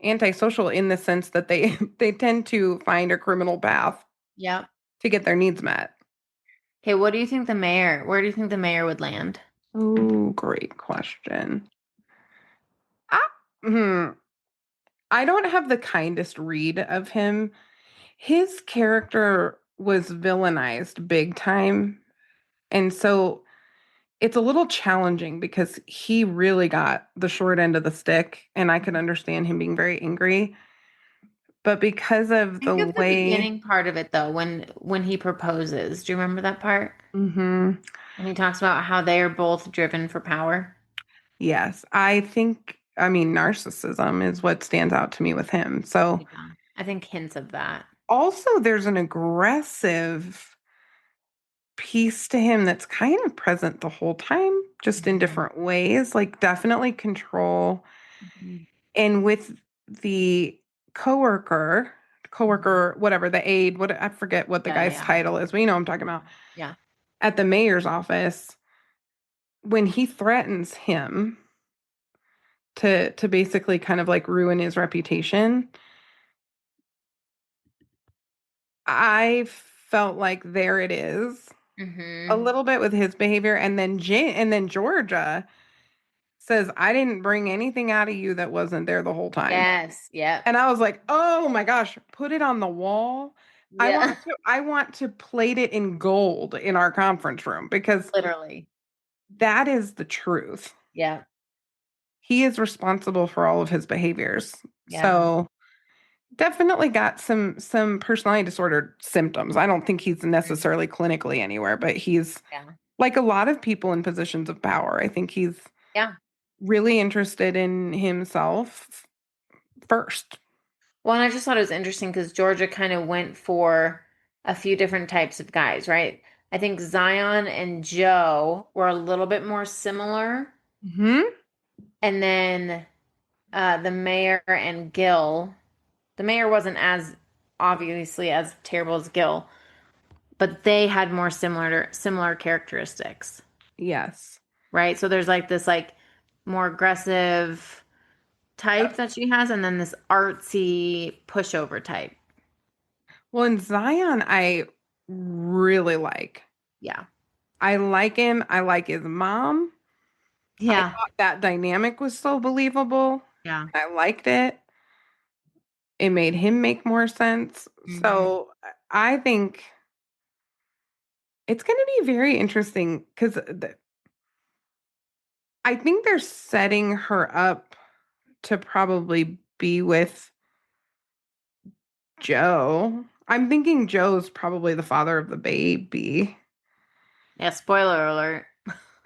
antisocial in the sense that they they tend to find a criminal path Yep. to get their needs met. Okay, what do you think the mayor, where do you think the mayor would land? Oh, great question. Ah, hmm. I don't have the kindest read of him. His character was villainized big time. And so it's a little challenging because he really got the short end of the stick, and I could understand him being very angry. But because of the Think of the way, beginning part of it though, when he proposes. Do you remember that part? mhm, When he talks about how they are both driven for power. yes, I think, I mean, narcissism is what stands out to me with him. So Yeah. I think hints of that. also, there's an aggressive piece to him that's kind of present the whole time, just in Mhm. different ways, like definitely control. Mhm. And with the coworker, Mhm. whatever, the aide, what I forget what the Yeah, guy's yeah. title is, but you know what I'm talking about, Yeah. at the mayor's office, when he threatens him to basically kind of like ruin his reputation, I felt like there it is a Hmm. little bit with his behavior. And then Georgia says, I didn't bring anything out of you that wasn't there the whole time. Yes. Yep. And I was like, oh my gosh, put it on the wall. Yeah. I want to plate it in gold in our conference room because Literally. that is the truth. Yeah. He is responsible for all of his behaviors. Yeah. So definitely got some personality disorder symptoms. I don't think he's Mhm. necessarily clinically anywhere, but he's Yeah. like a lot of people in positions of power. I think he's Yeah. really interested in himself first. Well, and I just thought it was interesting because Georgia kind of went for a few different types of guys, right? I think Zion and Joe were a little bit more similar. Hmm. And then the mayor and Gil, the mayor wasn't as obviously as terrible as Gil, but they had more similar characteristics, Yes. right? So there's like this like more aggressive type that she has, and then this artsy pushover type. Well, in Zion, I really like. Yeah. I like him. I like his mom. I Yeah. thought that dynamic was so believable. Yeah. I liked it. It made him make more sense. Hmm. So I think it's going to be very interesting because I think they're setting her up to probably be with Joe. I'm thinking Joe's probably the father of the baby. Yeah. Spoiler alert.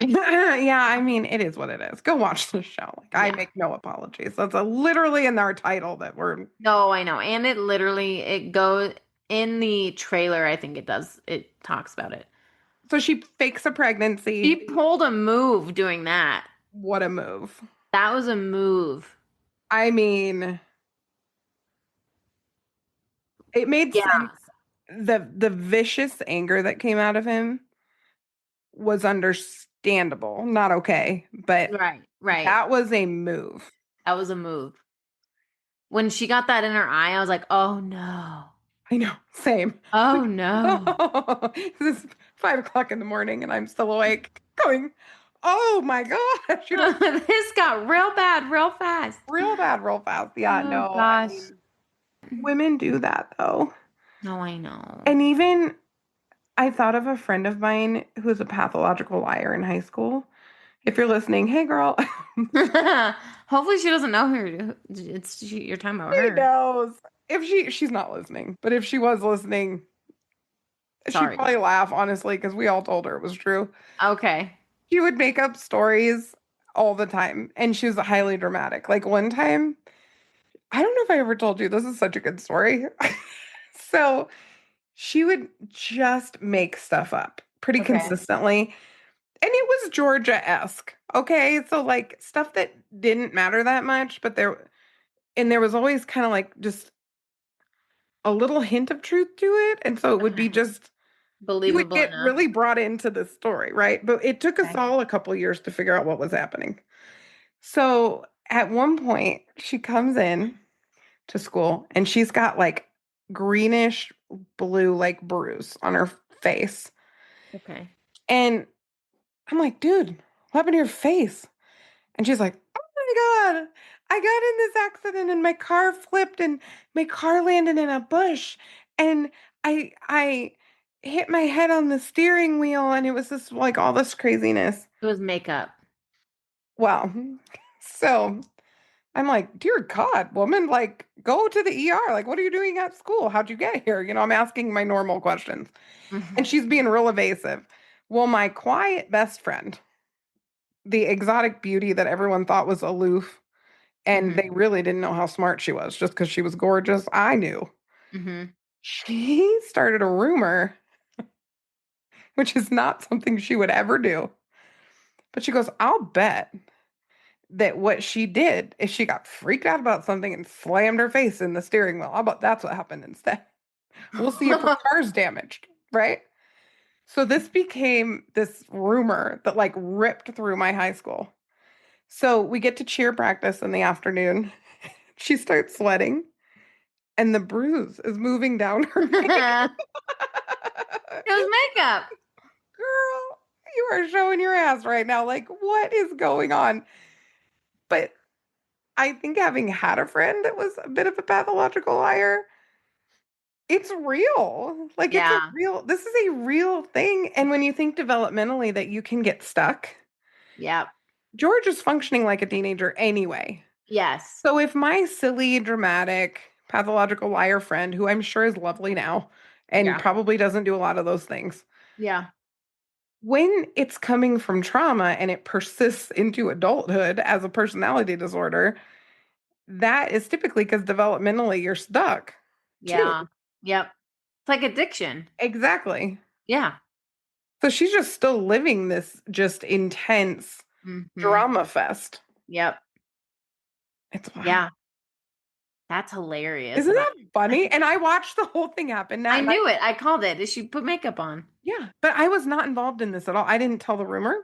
Yeah, I mean, it is what it is. Go watch the show. Like, I Yeah. make no apologies. That's literally in our title that we're. No, I know. And it literally it goes in the trailer, I think it does. It talks about it. So she fakes a She pregnancy. pulled a move doing that. What a move. That was a move. I mean, it made sense. Yeah. The vicious anger that came out of him was understandable. Not okay, but Right. Right. that was a move. That was a move. When she got that in her eye, I was like, oh no. I know, same. Oh no. This is 5 o'clock in the morning and I'm still awake, going, oh my gosh, This got real bad real fast. real bad, real fast. Yeah, Oh no, I gosh. mean, women do that though. No, I know. And even I thought of a friend of mine who was a pathological liar in high school. If you're listening, hey girl, Hopefully she doesn't know who you're talking about she her. knows. If she's not listening, but if she was listening, she'd Sorry. probably laugh, honestly, because we all told her it was true. Okay. She would make up stories all the time, and she was highly dramatic. Like one time, I don't know if I ever told you, this is such a good story. So she would just make stuff up pretty Okay. consistently. And it was Georgia-esque. Okay. So like stuff that didn't matter that much, but there was always kind of like just a little hint of truth to it. And so it would be Okay. just you would Believable get enough. really brought into the story, right? But it took us Okay. all a couple years to figure out what was happening. So at one point, she comes in to school and she's got like greenish blue, like bruise on her face. Okay. And I'm like, dude, what happened to your face? And she's like, oh my God, I got in this accident and my car flipped and my car landed in a bush. And I hit my head on the steering wheel and it was just like all this craziness. It was makeup. Well, so I'm like, dear God, woman, like go to the ER. Like, what are you doing at school? How'd you get here? I'm asking my normal questions. And she's being real evasive. Well, my quiet best friend, the exotic beauty that everyone thought was aloof, and Mm-hmm. they really didn't know how smart she was just because she was gorgeous. I knew. Mm-hmm. She started a rumor, which is not something she would ever do. But she goes, I'll bet that what she did is she got freaked out about something and slammed her face in the steering wheel. How about that's what happened instead? We'll see if her car's damaged, right? So this became this rumor that like ripped through my high school. So we get to cheer practice in the afternoon. She starts sweating and the bruise is moving down her face. It was makeup. Girl, you are showing your ass right now. Like, what is going on? But I think having had a friend that was a bit of a pathological liar, it's real. Like, Yeah. this is a real thing. And when you think developmentally that you can get stuck, Yep. George is functioning like a teenager anyway. Yes. So if my silly, dramatic, pathological liar friend, who I'm sure is lovely now and Yeah. probably doesn't do a lot of those things, Yeah. when it's coming from trauma and it persists into adulthood as a personality disorder, that is typically because developmentally you're stuck too. Yeah. Yep. It's like addiction. Exactly. Yeah. So she's just still living this just intense Mm-hmm. drama fest. Yep. It's wild. Yeah. That's hilarious Isn't about that funny? And I watched the whole thing happen. I Nat, and knew it. I called it. She put makeup on. yeah, but I was not involved in this at all. I didn't tell the rumor.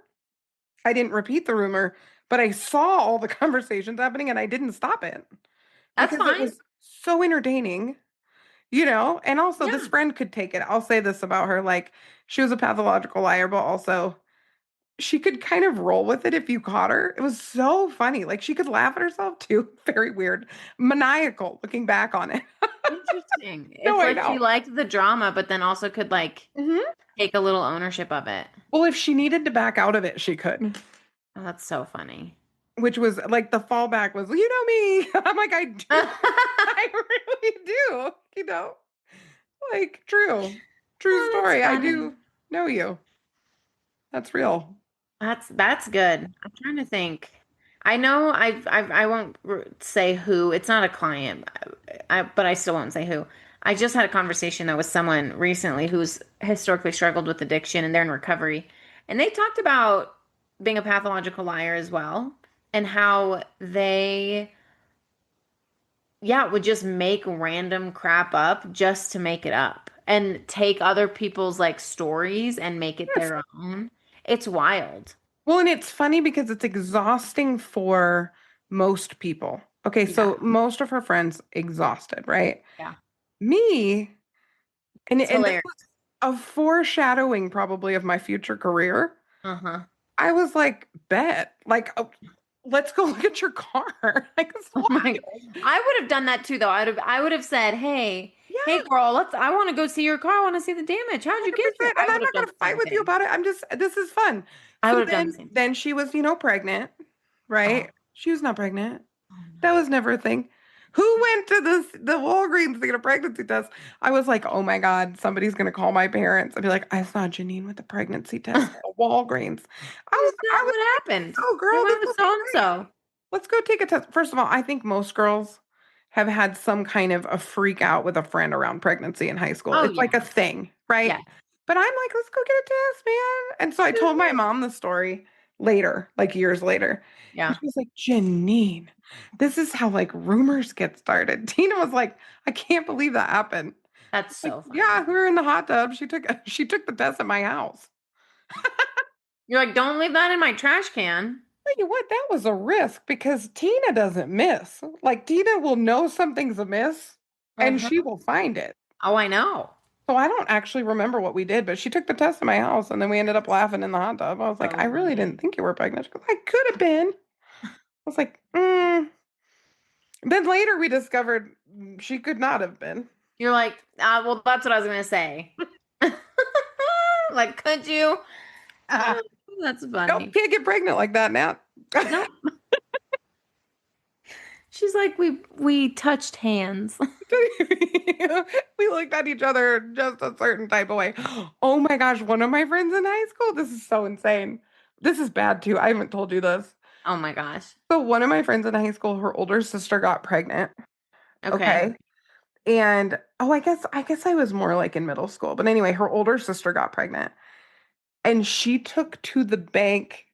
I didn't repeat the rumor, but I saw all the conversations happening and I didn't stop it That's because it fine. was so entertaining, and also this Yeah. friend could take it. I'll say this about her, like she was a pathological liar, but also she could kind of roll with it if you caught her. It was so funny. Like she could laugh at herself too. Very weird. Maniacal looking back on it. Interesting. No, It's I like she know. liked the drama, but then also could like Mhm. take a little ownership of it. Well, if she needed to back out of it, she could. Oh, that's so funny. Which was like the fallback was, me. I'm like, I do. I really do. Like true Oh, that's story. I funny. do know you. That's real. That's good. I'm trying to think. I know I won't say who. It's not a client, but I still won't say who. I just had a conversation though with someone recently who's historically struggled with addiction and they're in recovery. And they talked about being a pathological liar as well and how they, yeah, would just make random crap up just to make it up and take other people's like stories and make it Yes. their own. It's wild. Well, and it's funny because it's exhausting for most people. Okay, Yeah. so most of her friends exhausted, right? Yeah. Me, It's And this hilarious. was a foreshadowing probably of my future career. Uh-huh. I was like, bet, like, oh, let's go look at your car. Like, it's Oh my God. wild. I would have done that too, though. I would have said, hey, Yeah, girl, I want to go see your car. I want to see the damage. How'd you get here? 100%. And I I'm would have not done gonna the fight same with you thing. about it. This is fun. I So would have done the same thing. then she was, pregnant, Oh, right? She was not pregnant. oh That no. was never a thing. Who went to the Walgreens to get a pregnancy test? I was like, oh my God, somebody's gonna call my parents and be like, I saw Janine with the pregnancy test at Walgreens. Is I that was what like, happened? oh I girl, this went with will so be and great. so. Let's go take a test. First of all, I think most girls have had some kind of a freak out with a friend around pregnancy in high school. Oh It's like yeah. a thing, right? Yes. But I'm like, let's go get a test, man. And so I told my Woo-hoo. mom the story later, like years later. And Yeah. she was like, Janine, this is how like rumors get started. Tina was like, I can't believe that happened. That's Like, so yeah, funny. we were in the hot tub. She took the test at my house. You're like, don't leave that in my trash can. Tell you what, that was a risk because Tina doesn't miss. Like Tina will know something's amiss and she Uh-huh. will find it. Oh, I know. So I don't actually remember what we did, but she took the test in my house and then we ended up laughing in the hot tub. I was like, So I really funny. didn't think you were pregnant. She goes, I could have been. I was like, Then later we discovered she could not have been. You're like, well, that's what I was gonna say. Like, could you? Ah, That's nope, funny. can't get pregnant like that now. No, she's like, we touched hands. We looked at each other just a certain type of way. Oh my gosh, one of my friends in high school, this is so insane. This is bad too. I haven't told you this. Oh my gosh. So one of my friends in high school, her older sister got pregnant. Okay. Okay. And oh, I guess I was more like in middle school. But anyway, her older sister got pregnant. And she took to the bank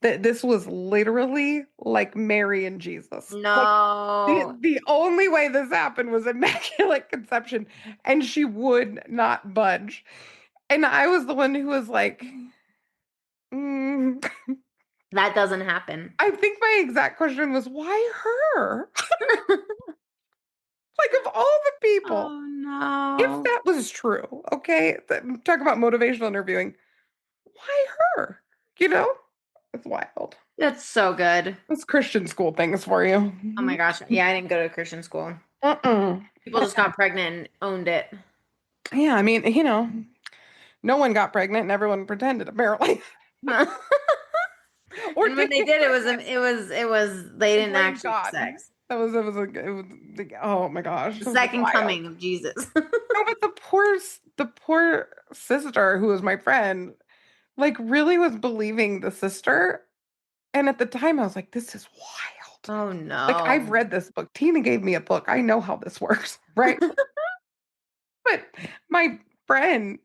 that this was literally like Mary and Jesus. Like No, the only way this happened was immaculate conception, and she would not budge. And I was the one who was like, mm. that doesn't happen. I think my exact question was, why her? Like, of all the people, Oh if no. that was true, okay, talk about motivational interviewing, why her? You know, it's wild. That's so good. It's Christian school things for you. Oh my gosh. Yeah, I didn't go to Christian school. Uh-uh. People just got pregnant and owned it. Yeah, I mean, no one got pregnant and everyone pretended, apparently. Or And when did they did, it was they didn't blame actually have God. sex. Oh my gosh, The it was second wild. coming of Jesus. No, but the poor sister who was my friend, like really was believing the sister. And at the time I was like, this is wild. Oh Like I've no. read this book. Tina gave me a book. I know how this works, right? But my friend,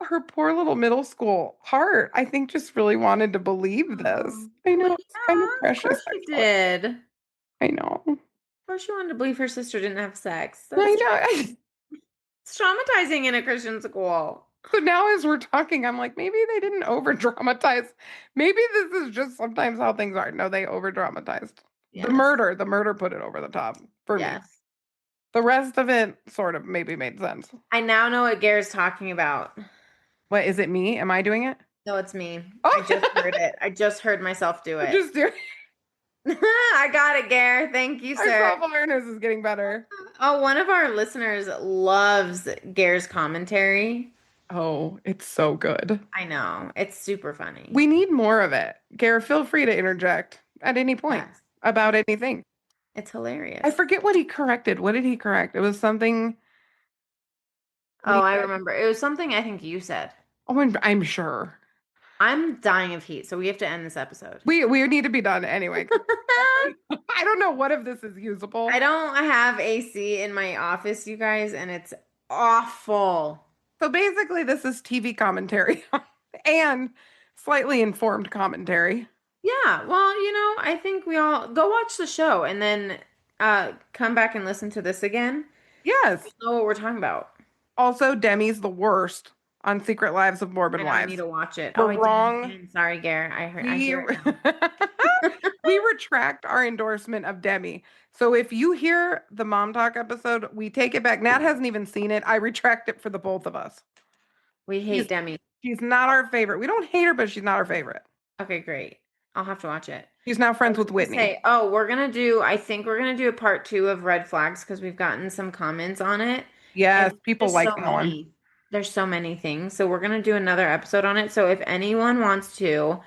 her poor little middle school heart, I think just really wanted to believe this. I Well, know it's kind of yeah, of precious, course she actually. did. Of I know. course she wanted to believe her sister didn't have sex. I That's know. it's traumatizing in a Christian school. So now as we're talking, I'm like, maybe they didn't over dramatize. Maybe this is just sometimes how things are. No, they over dramatized. Yes. The murder put it over the top for me. Yes. The rest of it sort of maybe made sense. I now know what Gare's talking about. What is it me? Am I doing it? No, it's me. I just Oh, heard it. I just heard myself do it. just doing I got it, Gare. Thank you, our sir. self-awareness is getting better. Oh, one of our listeners loves Gare's commentary. Oh, it's so good. I know. It's super funny. We need more of it. Gareth, feel free to interject at any point Yes. about anything. It's I hilarious. forget what he corrected. What did he correct? It was something that Oh, he I said. remember. It was something I think you said. Oh, I'm sure. I'm dying of heat, so we have to end this episode. We need to be done anyway. I don't know what if this is usable. I don't have AC in my office, you guys, and it's awful. So basically, this is TV commentary and slightly informed commentary. Yeah, well, I think we all go watch the show and then come back and listen to this again. Yes. Know what we're talking about. Also, Demi's the worst on Secret Lives of I Morbid know I need Wives. to watch it. Oh, We're I did wrong. again. Sorry, Gare. I We hear it now. We retract our endorsement of Demi. So if you hear the Mom Talk episode, we take it back. Nat hasn't even seen it. I retract it for the both of us. We She's hate Demi. she's not our favorite. We don't hate her, but she's not our favorite. Okay, great. I'll have to watch it. She's now I friends was with gonna Whitney. say, I think we're gonna do a part two of red flags because we've gotten some comments on it. Yes, And people there's like so that one. many. There's so many things. So we're gonna do another episode on it. So if anyone wants to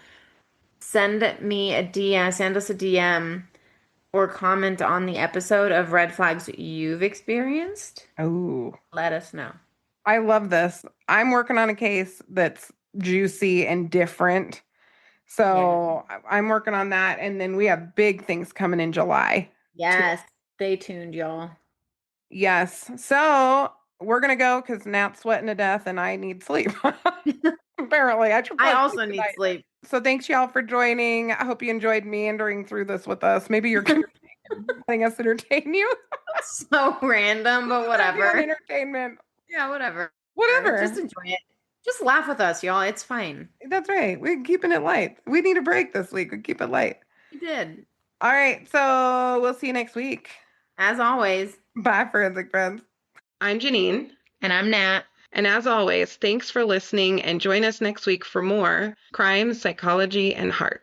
send us a DM or comment on the episode of red flags you've experienced, Oh, let us know. I love this. I'm working on a case that's juicy and different. Yeah. So I'm working on that. And then we have big things coming in July. Yes. Stay tuned, y'all. Yes. So we're going to go because Nat's sweating to death and I need sleep. Apparently, I should I probably also sleep need tonight. sleep. So thanks y'all for joining. I hope you enjoyed meandering through this with us. Maybe you're letting us entertain you. So random, but On whatever. entertainment. Yeah, whatever. Whatever. Just enjoy it. Just laugh with us, y'all. It's fine. That's right. We're keeping it light. We need a break this week. We keep it light. You did. All right. So we'll see you next week. As always. Bye, forensic friends. I'm Janine. And I'm Nat. And as always, thanks for listening and join us next week for more crime, psychology, and heart.